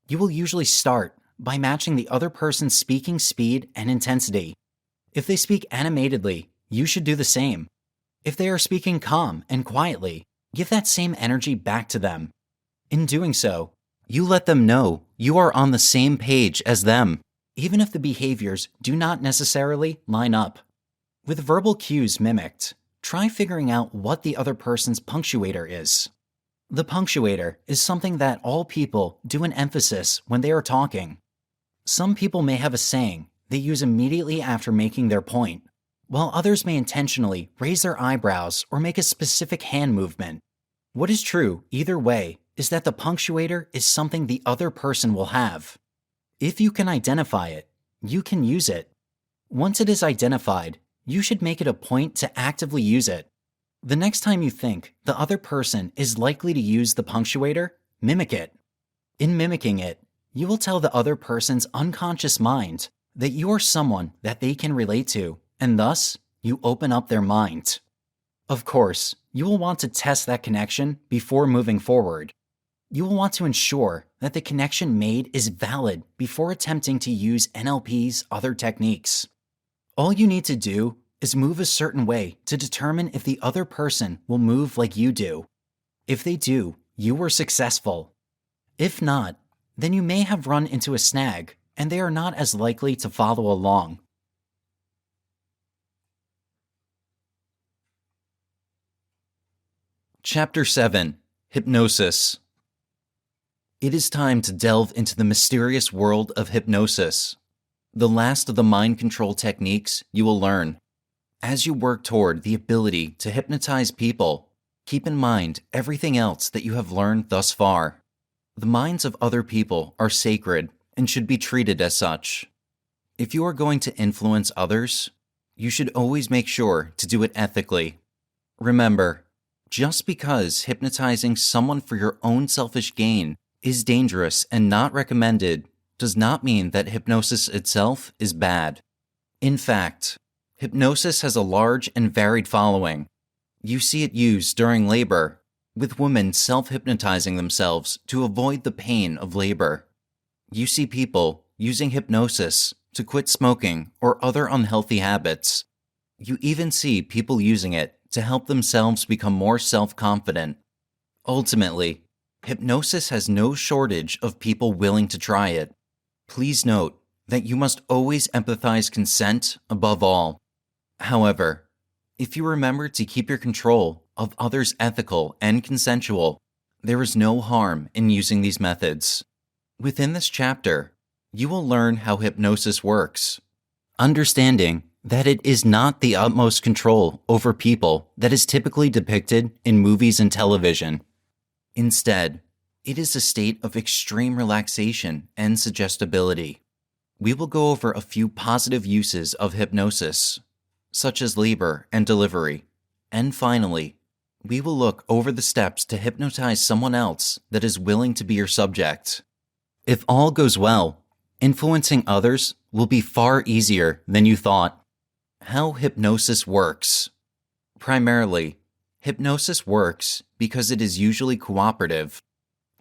you will usually start by matching the other person's speaking speed and intensity. If they speak animatedly, you should do the same. If they are speaking calm and quietly, give that same energy back to them. In doing so, you let them know you are on the same page as them, even if the behaviors do not necessarily line up. With verbal cues mimicked, try figuring out what the other person's punctuator is. The punctuator is something that all people do an emphasis when they are talking. Some people may have a saying they use immediately after making their point, while others may intentionally raise their eyebrows or make a specific hand movement. What is true either way is that the punctuator is something the other person will have. If you can identify it, you can use it. Once it is identified, you should make it a point to actively use it. The next time you think the other person is likely to use the punctuator, mimic it. In mimicking it, you will tell the other person's unconscious mind that you are someone that they can relate to, and thus, you open up their mind. Of course, you will want to test that connection before moving forward. You will want to ensure that the connection made is valid before attempting to use NLP's other techniques. All you need to do is move a certain way to determine if the other person will move like you do. If they do, you were successful. If not, then you may have run into a snag and they are not as likely to follow along. Chapter 7: Hypnosis. It is time to delve into the mysterious world of hypnosis, the last of the mind control techniques you will learn. As you work toward the ability to hypnotize people, keep in mind everything else that you have learned thus far. The minds of other people are sacred and should be treated as such. If you are going to influence others, you should always make sure to do it ethically. Remember, just because hypnotizing someone for your own selfish gain is dangerous and not recommended does not mean that hypnosis itself is bad. In fact, hypnosis has a large and varied following. You see it used during labor, with women self-hypnotizing themselves to avoid the pain of labor. You see people using hypnosis to quit smoking or other unhealthy habits. You even see people using it to help themselves become more self-confident. Ultimately, hypnosis has no shortage of people willing to try it. Please note that you must always empathize consent above all. However, if you remember to keep your control of others ethical and consensual, there is no harm in using these methods. Within this chapter, you will learn how hypnosis works, understanding that it is not the utmost control over people that is typically depicted in movies and television. Instead, it is a state of extreme relaxation and suggestibility. We will go over a few positive uses of hypnosis, such as labor and delivery. And finally, we will look over the steps to hypnotize someone else that is willing to be your subject. If all goes well, influencing others will be far easier than you thought. How hypnosis works. Primarily, hypnosis works because it is usually cooperative.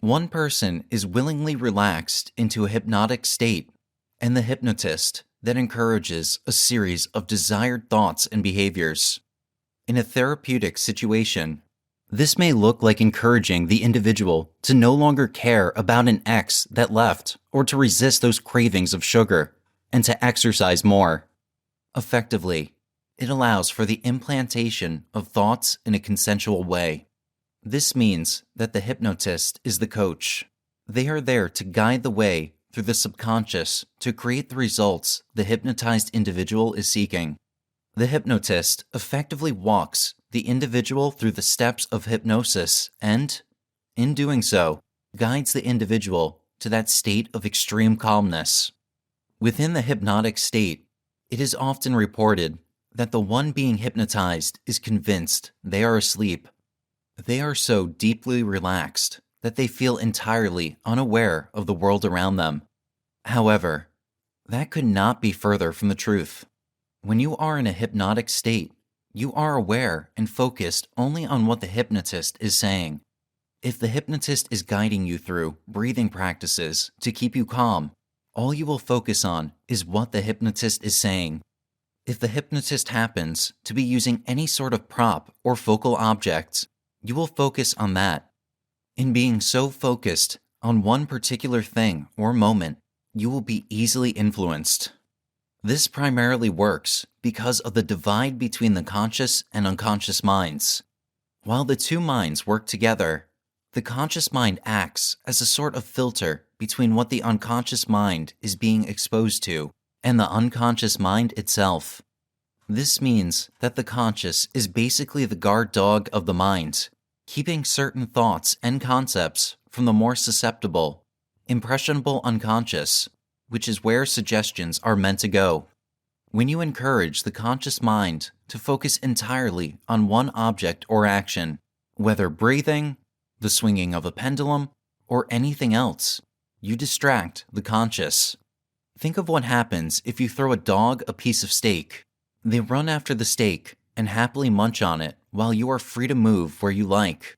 One person is willingly relaxed into a hypnotic state, and the hypnotist then encourages a series of desired thoughts and behaviors. In a therapeutic situation, this may look like encouraging the individual to no longer care about an ex that left or to resist those cravings of sugar and to exercise more. Effectively, it allows for the implantation of thoughts in a consensual way. This means that the hypnotist is the coach. They are there to guide the way through the subconscious to create the results the hypnotized individual is seeking. The hypnotist effectively walks the individual through the steps of hypnosis and, in doing so, guides the individual to that state of extreme calmness. Within the hypnotic state, it is often reported that the one being hypnotized is convinced they are asleep. They are so deeply relaxed that they feel entirely unaware of the world around them. However, that could not be further from the truth. When you are in a hypnotic state, you are aware and focused only on what the hypnotist is saying. If the hypnotist is guiding you through breathing practices to keep you calm, all you will focus on is what the hypnotist is saying. If the hypnotist happens to be using any sort of prop or focal object, you will focus on that. In being so focused on one particular thing or moment, you will be easily influenced. This primarily works because of the divide between the conscious and unconscious minds. While the two minds work together, the conscious mind acts as a sort of filter between what the unconscious mind is being exposed to and the unconscious mind itself. This means that the conscious is basically the guard dog of the mind, keeping certain thoughts and concepts from the more susceptible, impressionable unconscious, which is where suggestions are meant to go. When you encourage the conscious mind to focus entirely on one object or action, whether breathing, the swinging of a pendulum, or anything else, you distract the conscious. Think of what happens if you throw a dog a piece of steak. They run after the steak and happily munch on it while you are free to move where you like.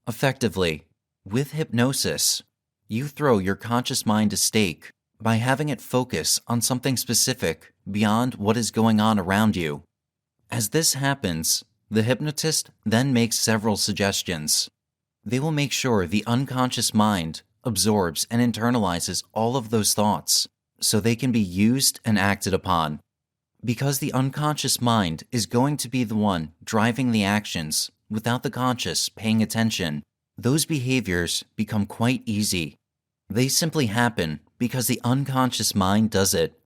Effectively, with hypnosis, you throw your conscious mind a steak by having it focus on something specific beyond what is going on around you. As this happens, the hypnotist then makes several suggestions. They will make sure the unconscious mind absorbs and internalizes all of those thoughts so they can be used and acted upon. Because the unconscious mind is going to be the one driving the actions without the conscious paying attention, those behaviors become quite easy. They simply happen because the unconscious mind does it.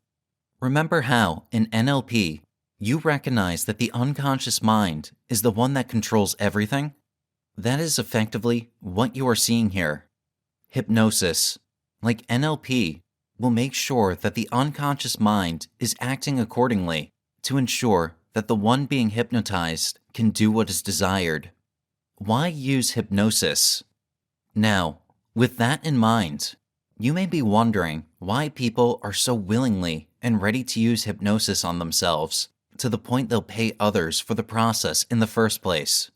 Remember how, in NLP, you recognize that the unconscious mind is the one that controls everything? That is effectively what you are seeing here. Hypnosis, like NLP, will make sure that the unconscious mind is acting accordingly to ensure that the one being hypnotized can do what is desired. Why use hypnosis? Now, with that in mind, you may be wondering why people are so willingly and ready to use hypnosis on themselves to the point they'll pay others for the process in the first place.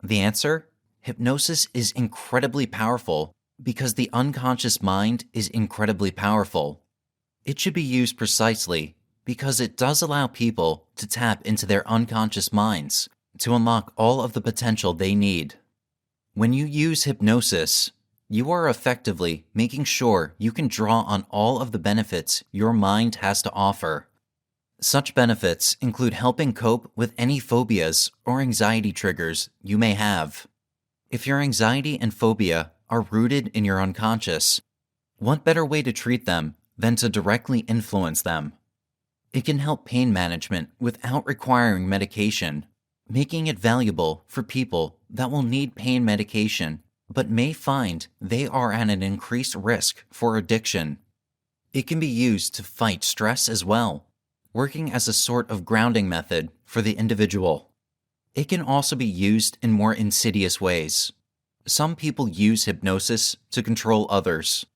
The answer? Hypnosis is incredibly powerful because the unconscious mind is incredibly powerful. It should be used precisely because it does allow people to tap into their unconscious minds to unlock all of the potential they need. When you use hypnosis, you are effectively making sure you can draw on all of the benefits your mind has to offer. Such benefits include helping cope with any phobias or anxiety triggers you may have. If your anxiety and phobia are rooted in your unconscious, what better way to treat them than to directly influence them? It can help pain management without requiring medication, making it valuable for people that will need pain medication but may find they are at an increased risk for addiction. It can be used to fight stress as well, working as a sort of grounding method for the individual. It can also be used in more insidious ways. Some people use hypnosis to control others.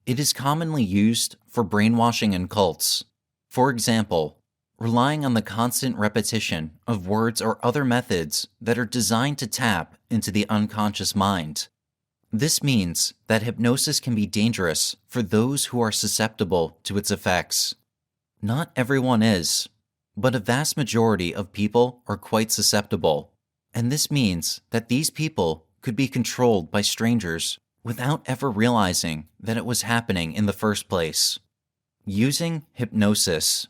It is commonly used for brainwashing in cults. For example, relying on the constant repetition of words or other methods that are designed to tap into the unconscious mind. This means that hypnosis can be dangerous for those who are susceptible to its effects. Not everyone is, but a vast majority of people are quite susceptible, and this means that these people could be controlled by strangers without ever realizing that it was happening in the first place. Using hypnosis.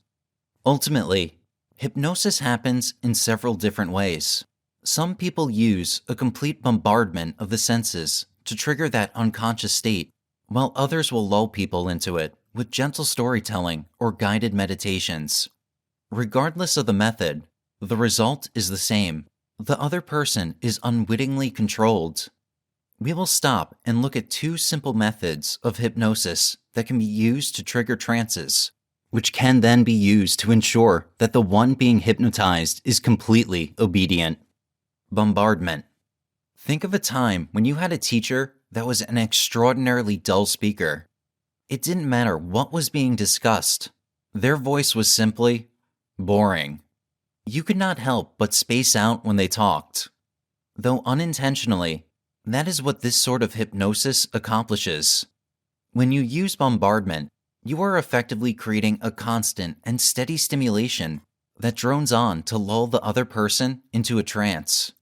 Ultimately, hypnosis happens in several different ways. Some people use a complete bombardment of the senses to trigger that unconscious state, while others will lull people into it with gentle storytelling or guided meditations. Regardless of the method, the result is the same. The other person is unwittingly controlled. We will stop and look at two simple methods of hypnosis that can be used to trigger trances, which can then be used to ensure that the one being hypnotized is completely obedient. Bombardment. Think of a time when you had a teacher that was an extraordinarily dull speaker. It didn't matter what was being discussed. Their voice was simply boring. You could not help but space out when they talked. Though unintentionally, that is what this sort of hypnosis accomplishes. When you use bombardment, you are effectively creating a constant and steady stimulation that drones on to lull the other person into a trance.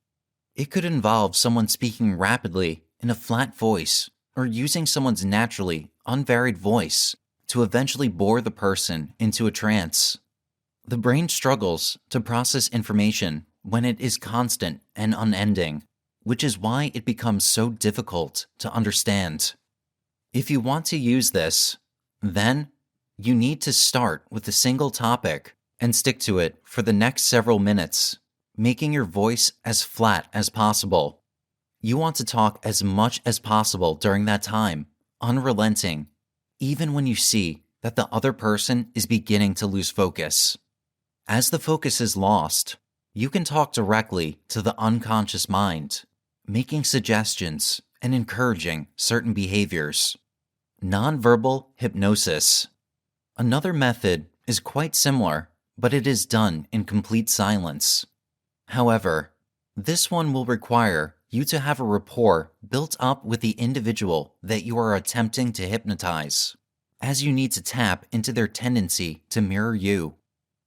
It could involve someone speaking rapidly in a flat voice or using someone's naturally unvaried voice to eventually bore the person into a trance. The brain struggles to process information when it is constant and unending, which is why it becomes so difficult to understand. If you want to use this, then you need to start with a single topic and stick to it for the next several minutes, making your voice as flat as possible. You want to talk as much as possible during that time, unrelenting, even when you see that the other person is beginning to lose focus. As the focus is lost, you can talk directly to the unconscious mind, making suggestions and encouraging certain behaviors. Nonverbal hypnosis. Another method is quite similar, but it is done in complete silence. However, this one will require you to have a rapport built up with the individual that you are attempting to hypnotize, as you need to tap into their tendency to mirror you.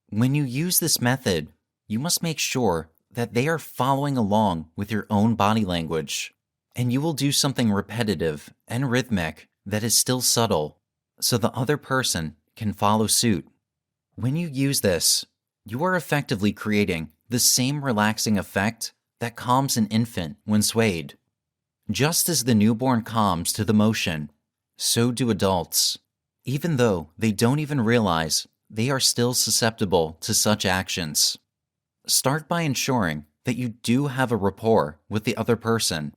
When you use this method, you must make sure that they are following along with your own body language, and you will do something repetitive and rhythmic that is still subtle, so the other person can follow suit. When you use this, you are effectively creating the same relaxing effect that calms an infant when swayed. Just as the newborn calms to the motion, so do adults, even though they don't even realize they are still susceptible to such actions. Start by ensuring that you do have a rapport with the other person.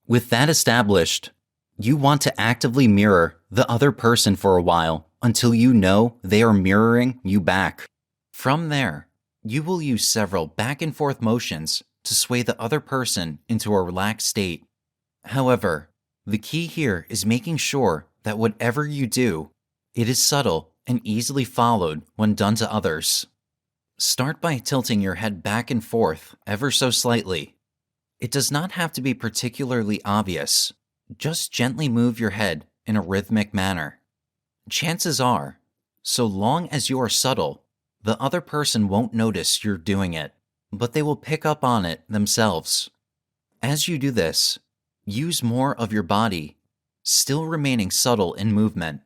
With that established, you want to actively mirror the other person for a while until you know they are mirroring you back. From there, you will use several back and forth motions to sway the other person into a relaxed state. However, the key here is making sure that whatever you do, it is subtle and easily followed when done to others. Start by tilting your head back and forth ever so slightly. It does not have to be particularly obvious. Just gently move your head in a rhythmic manner. Chances are, so long as you are subtle, the other person won't notice you're doing it, but they will pick up on it themselves. As you do this, use more of your body, still remaining subtle in movement.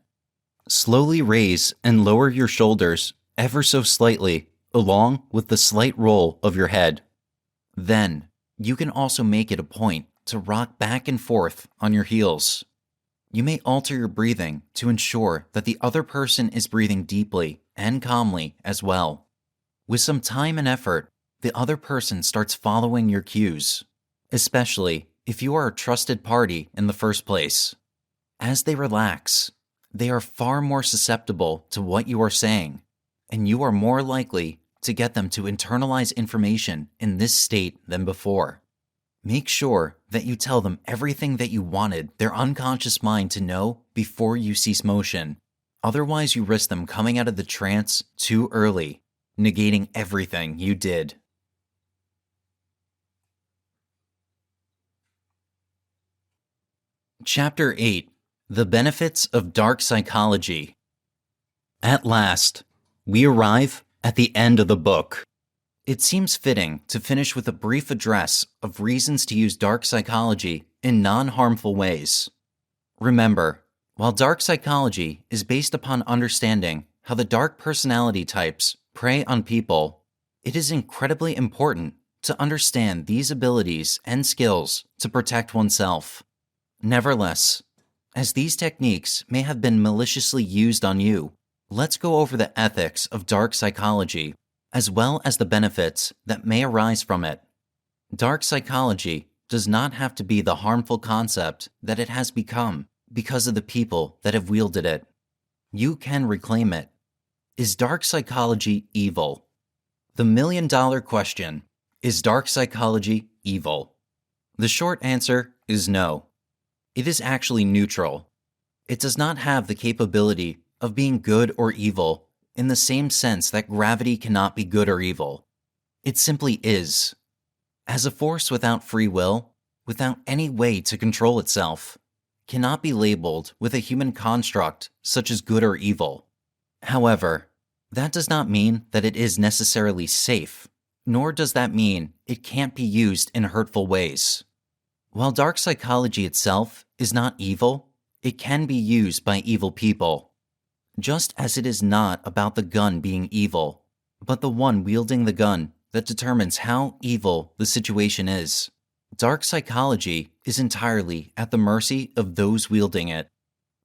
Slowly raise and lower your shoulders ever so slightly, along with the slight roll of your head. Then, you can also make it a point to rock back and forth on your heels. You may alter your breathing to ensure that the other person is breathing deeply and calmly as well. With some time and effort, the other person starts following your cues, especially if you are a trusted party in the first place. As they relax, they are far more susceptible to what you are saying, and you are more likely to get them to internalize information in this state than before. Make sure that you tell them everything that you wanted their unconscious mind to know before you cease motion. Otherwise, you risk them coming out of the trance too early, negating everything you did. Chapter 8: The Benefits of Dark Psychology. At last, we arrive at the end of the book. It seems fitting to finish with a brief address of reasons to use dark psychology in non-harmful ways. Remember, while dark psychology is based upon understanding how the dark personality types prey on people, it is incredibly important to understand these abilities and skills to protect oneself. Nevertheless, as these techniques may have been maliciously used on you, let's go over the ethics of dark psychology, as well as the benefits that may arise from it. Dark psychology does not have to be the harmful concept that it has become because of the people that have wielded it. You can reclaim it. Is dark psychology evil? The million-dollar question: is dark psychology evil? The short answer is no. It is actually neutral. It does not have the capability of being good or evil in the same sense that gravity cannot be good or evil. It simply is. As a force without free will, without any way to control itself, cannot be labeled with a human construct such as good or evil. However, that does not mean that it is necessarily safe, nor does that mean it can't be used in hurtful ways. While dark psychology itself is not evil, it can be used by evil people. Just as it is not about the gun being evil, but the one wielding the gun that determines how evil the situation is. Dark psychology is entirely at the mercy of those wielding it.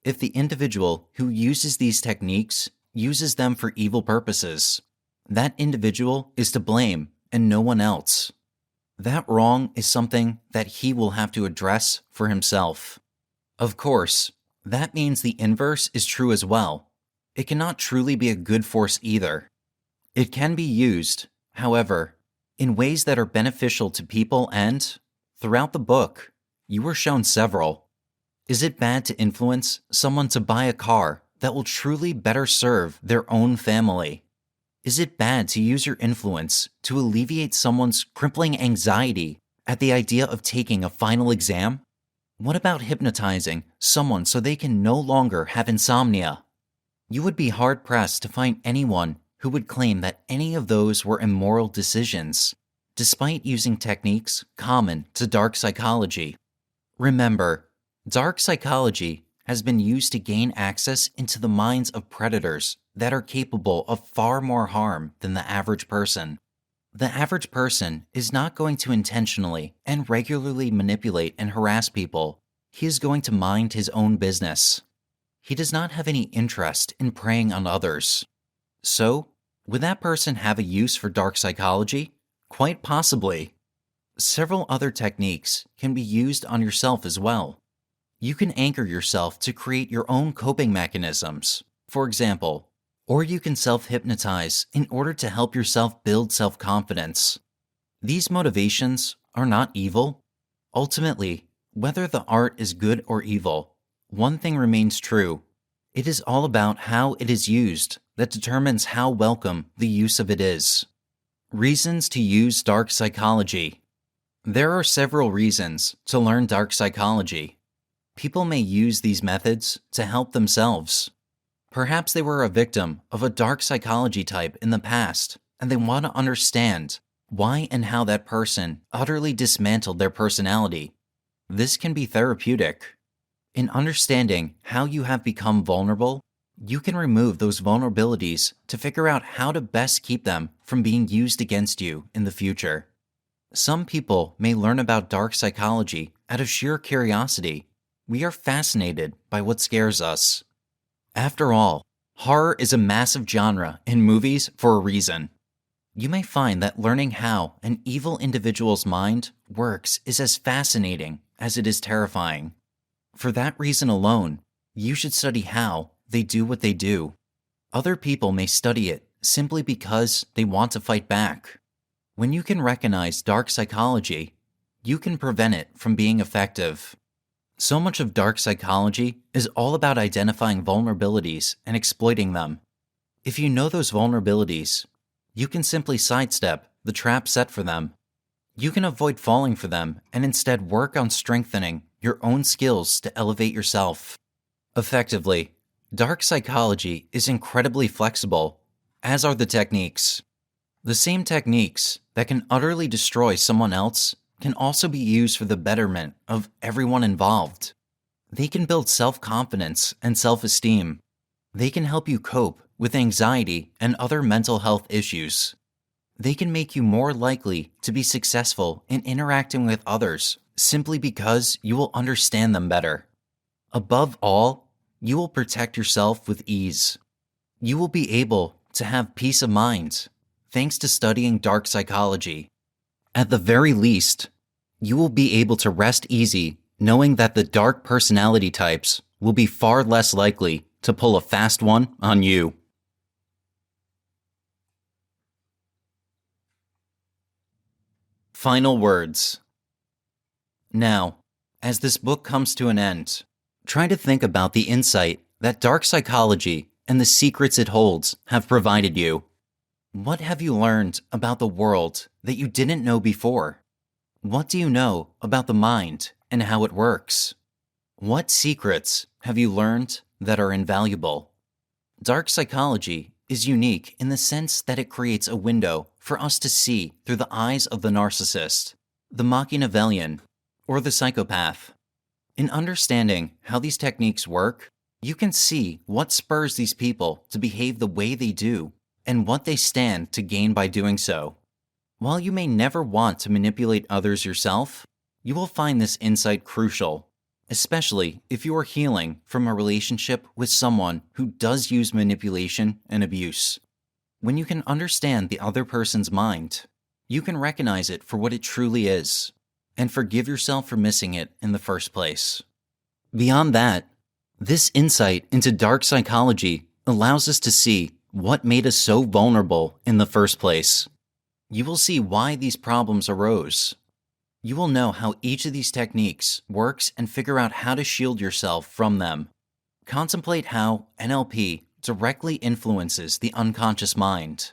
If the individual who uses these techniques uses them for evil purposes, that individual is to blame and no one else. That wrong is something that he will have to address for himself. Of course, that means the inverse is true as well. It cannot truly be a good force either. It can be used, however, in ways that are beneficial to people and, throughout the book, you were shown several. Is it bad to influence someone to buy a car that will truly better serve their own family? Is it bad to use your influence to alleviate someone's crippling anxiety at the idea of taking a final exam? What about hypnotizing someone so they can no longer have insomnia? You would be hard-pressed to find anyone who would claim that any of those were immoral decisions, despite using techniques common to dark psychology. Remember, dark psychology has been used to gain access into the minds of predators that are capable of far more harm than the average person. The average person is not going to intentionally and regularly manipulate and harass people. He is going to mind his own business. He does not have any interest in preying on others. So, would that person have a use for dark psychology? Quite possibly. Several other techniques can be used on yourself as well. You can anchor yourself to create your own coping mechanisms, for example, or you can self-hypnotize in order to help yourself build self-confidence. These motivations are not evil. Ultimately, whether the art is good or evil, one thing remains true. It is all about how it is used that determines how welcome the use of it is. Reasons to use dark psychology. There are several reasons to learn dark psychology. People may use these methods to help themselves. Perhaps they were a victim of a dark psychology type in the past, and they want to understand why and how that person utterly dismantled their personality. This can be therapeutic. In understanding how you have become vulnerable, you can remove those vulnerabilities to figure out how to best keep them from being used against you in the future. Some people may learn about dark psychology out of sheer curiosity. We are fascinated by what scares us. After all, horror is a massive genre in movies for a reason. You may find that learning how an evil individual's mind works is as fascinating as it is terrifying. For that reason alone, you should study how they do what they do. Other people may study it simply because they want to fight back. When you can recognize dark psychology, you can prevent it from being effective. So much of dark psychology is all about identifying vulnerabilities and exploiting them. If you know those vulnerabilities, you can simply sidestep the trap set for them. You can avoid falling for them and instead work on strengthening your own skills to elevate yourself. Effectively, dark psychology is incredibly flexible, as are the techniques. The same techniques that can utterly destroy someone else can also be used for the betterment of everyone involved. They can build self-confidence and self-esteem. They can help you cope with anxiety and other mental health issues. They can make you more likely to be successful in interacting with others simply because you will understand them better. Above all, you will protect yourself with ease. You will be able to have peace of mind thanks to studying dark psychology. At the very least, you will be able to rest easy knowing that the dark personality types will be far less likely to pull a fast one on you. Final words. Now, as this book comes to an end, try to think about the insight that dark psychology and the secrets it holds have provided you. What have you learned about the world that you didn't know before? What do you know about the mind and how it works? What secrets have you learned that are invaluable? Dark psychology is unique in the sense that it creates a window for us to see through the eyes of the narcissist, the Machiavellian, or the psychopath. In understanding how these techniques work, you can see what spurs these people to behave the way they do and what they stand to gain by doing so. While you may never want to manipulate others yourself, you will find this insight crucial, especially if you are healing from a relationship with someone who does use manipulation and abuse. When you can understand the other person's mind, you can recognize it for what it truly is, and forgive yourself for missing it in the first place. Beyond that, this insight into dark psychology allows us to see what made us so vulnerable in the first place. You will see why these problems arose. You will know how each of these techniques works and figure out how to shield yourself from them. Contemplate how NLP directly influences the unconscious mind.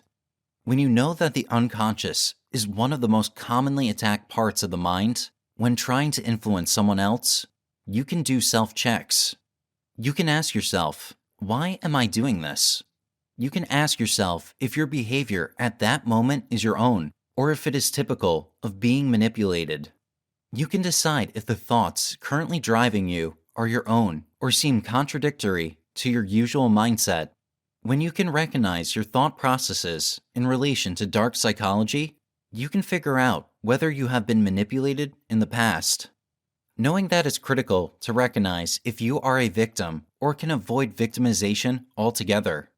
When you know that the unconscious is one of the most commonly attacked parts of the mind, when trying to influence someone else, you can do self-checks. You can ask yourself, why am I doing this? You can ask yourself if your behavior at that moment is your own, or if it is typical of being manipulated. You can decide if the thoughts currently driving you are your own or seem contradictory to your usual mindset. When you can recognize your thought processes in relation to dark psychology, You can figure out whether you have been manipulated in the past. Knowing that is critical to recognize if you are a victim or can avoid victimization altogether.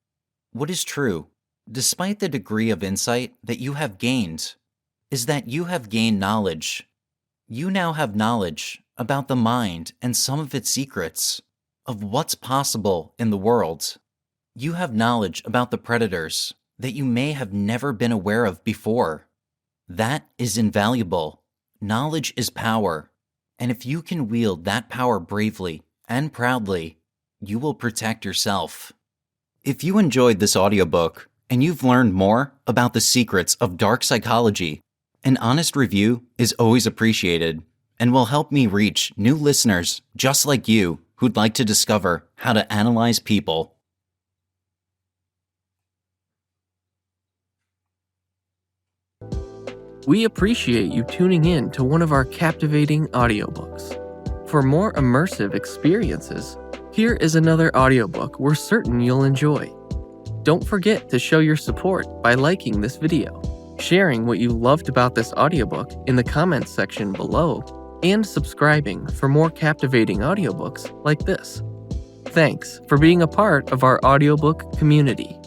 What is true, despite the degree of insight that you have gained, is that you have gained knowledge. You now have knowledge about the mind and some of its secrets, of what's possible in the world. You have knowledge about the predators that you may have never been aware of before. That is invaluable. Knowledge is power, and if you can wield that power bravely and proudly, you will protect yourself. If you enjoyed this audiobook and you've learned more about the secrets of dark psychology, an honest review is always appreciated and will help me reach new listeners just like you who'd like to discover how to analyze people. We appreciate you tuning in to one of our captivating audiobooks. For more immersive experiences, here is another audiobook we're certain you'll enjoy. Don't forget to show your support by liking this video, sharing what you loved about this audiobook in the comments section below, and subscribing for more captivating audiobooks like this. Thanks for being a part of our audiobook community.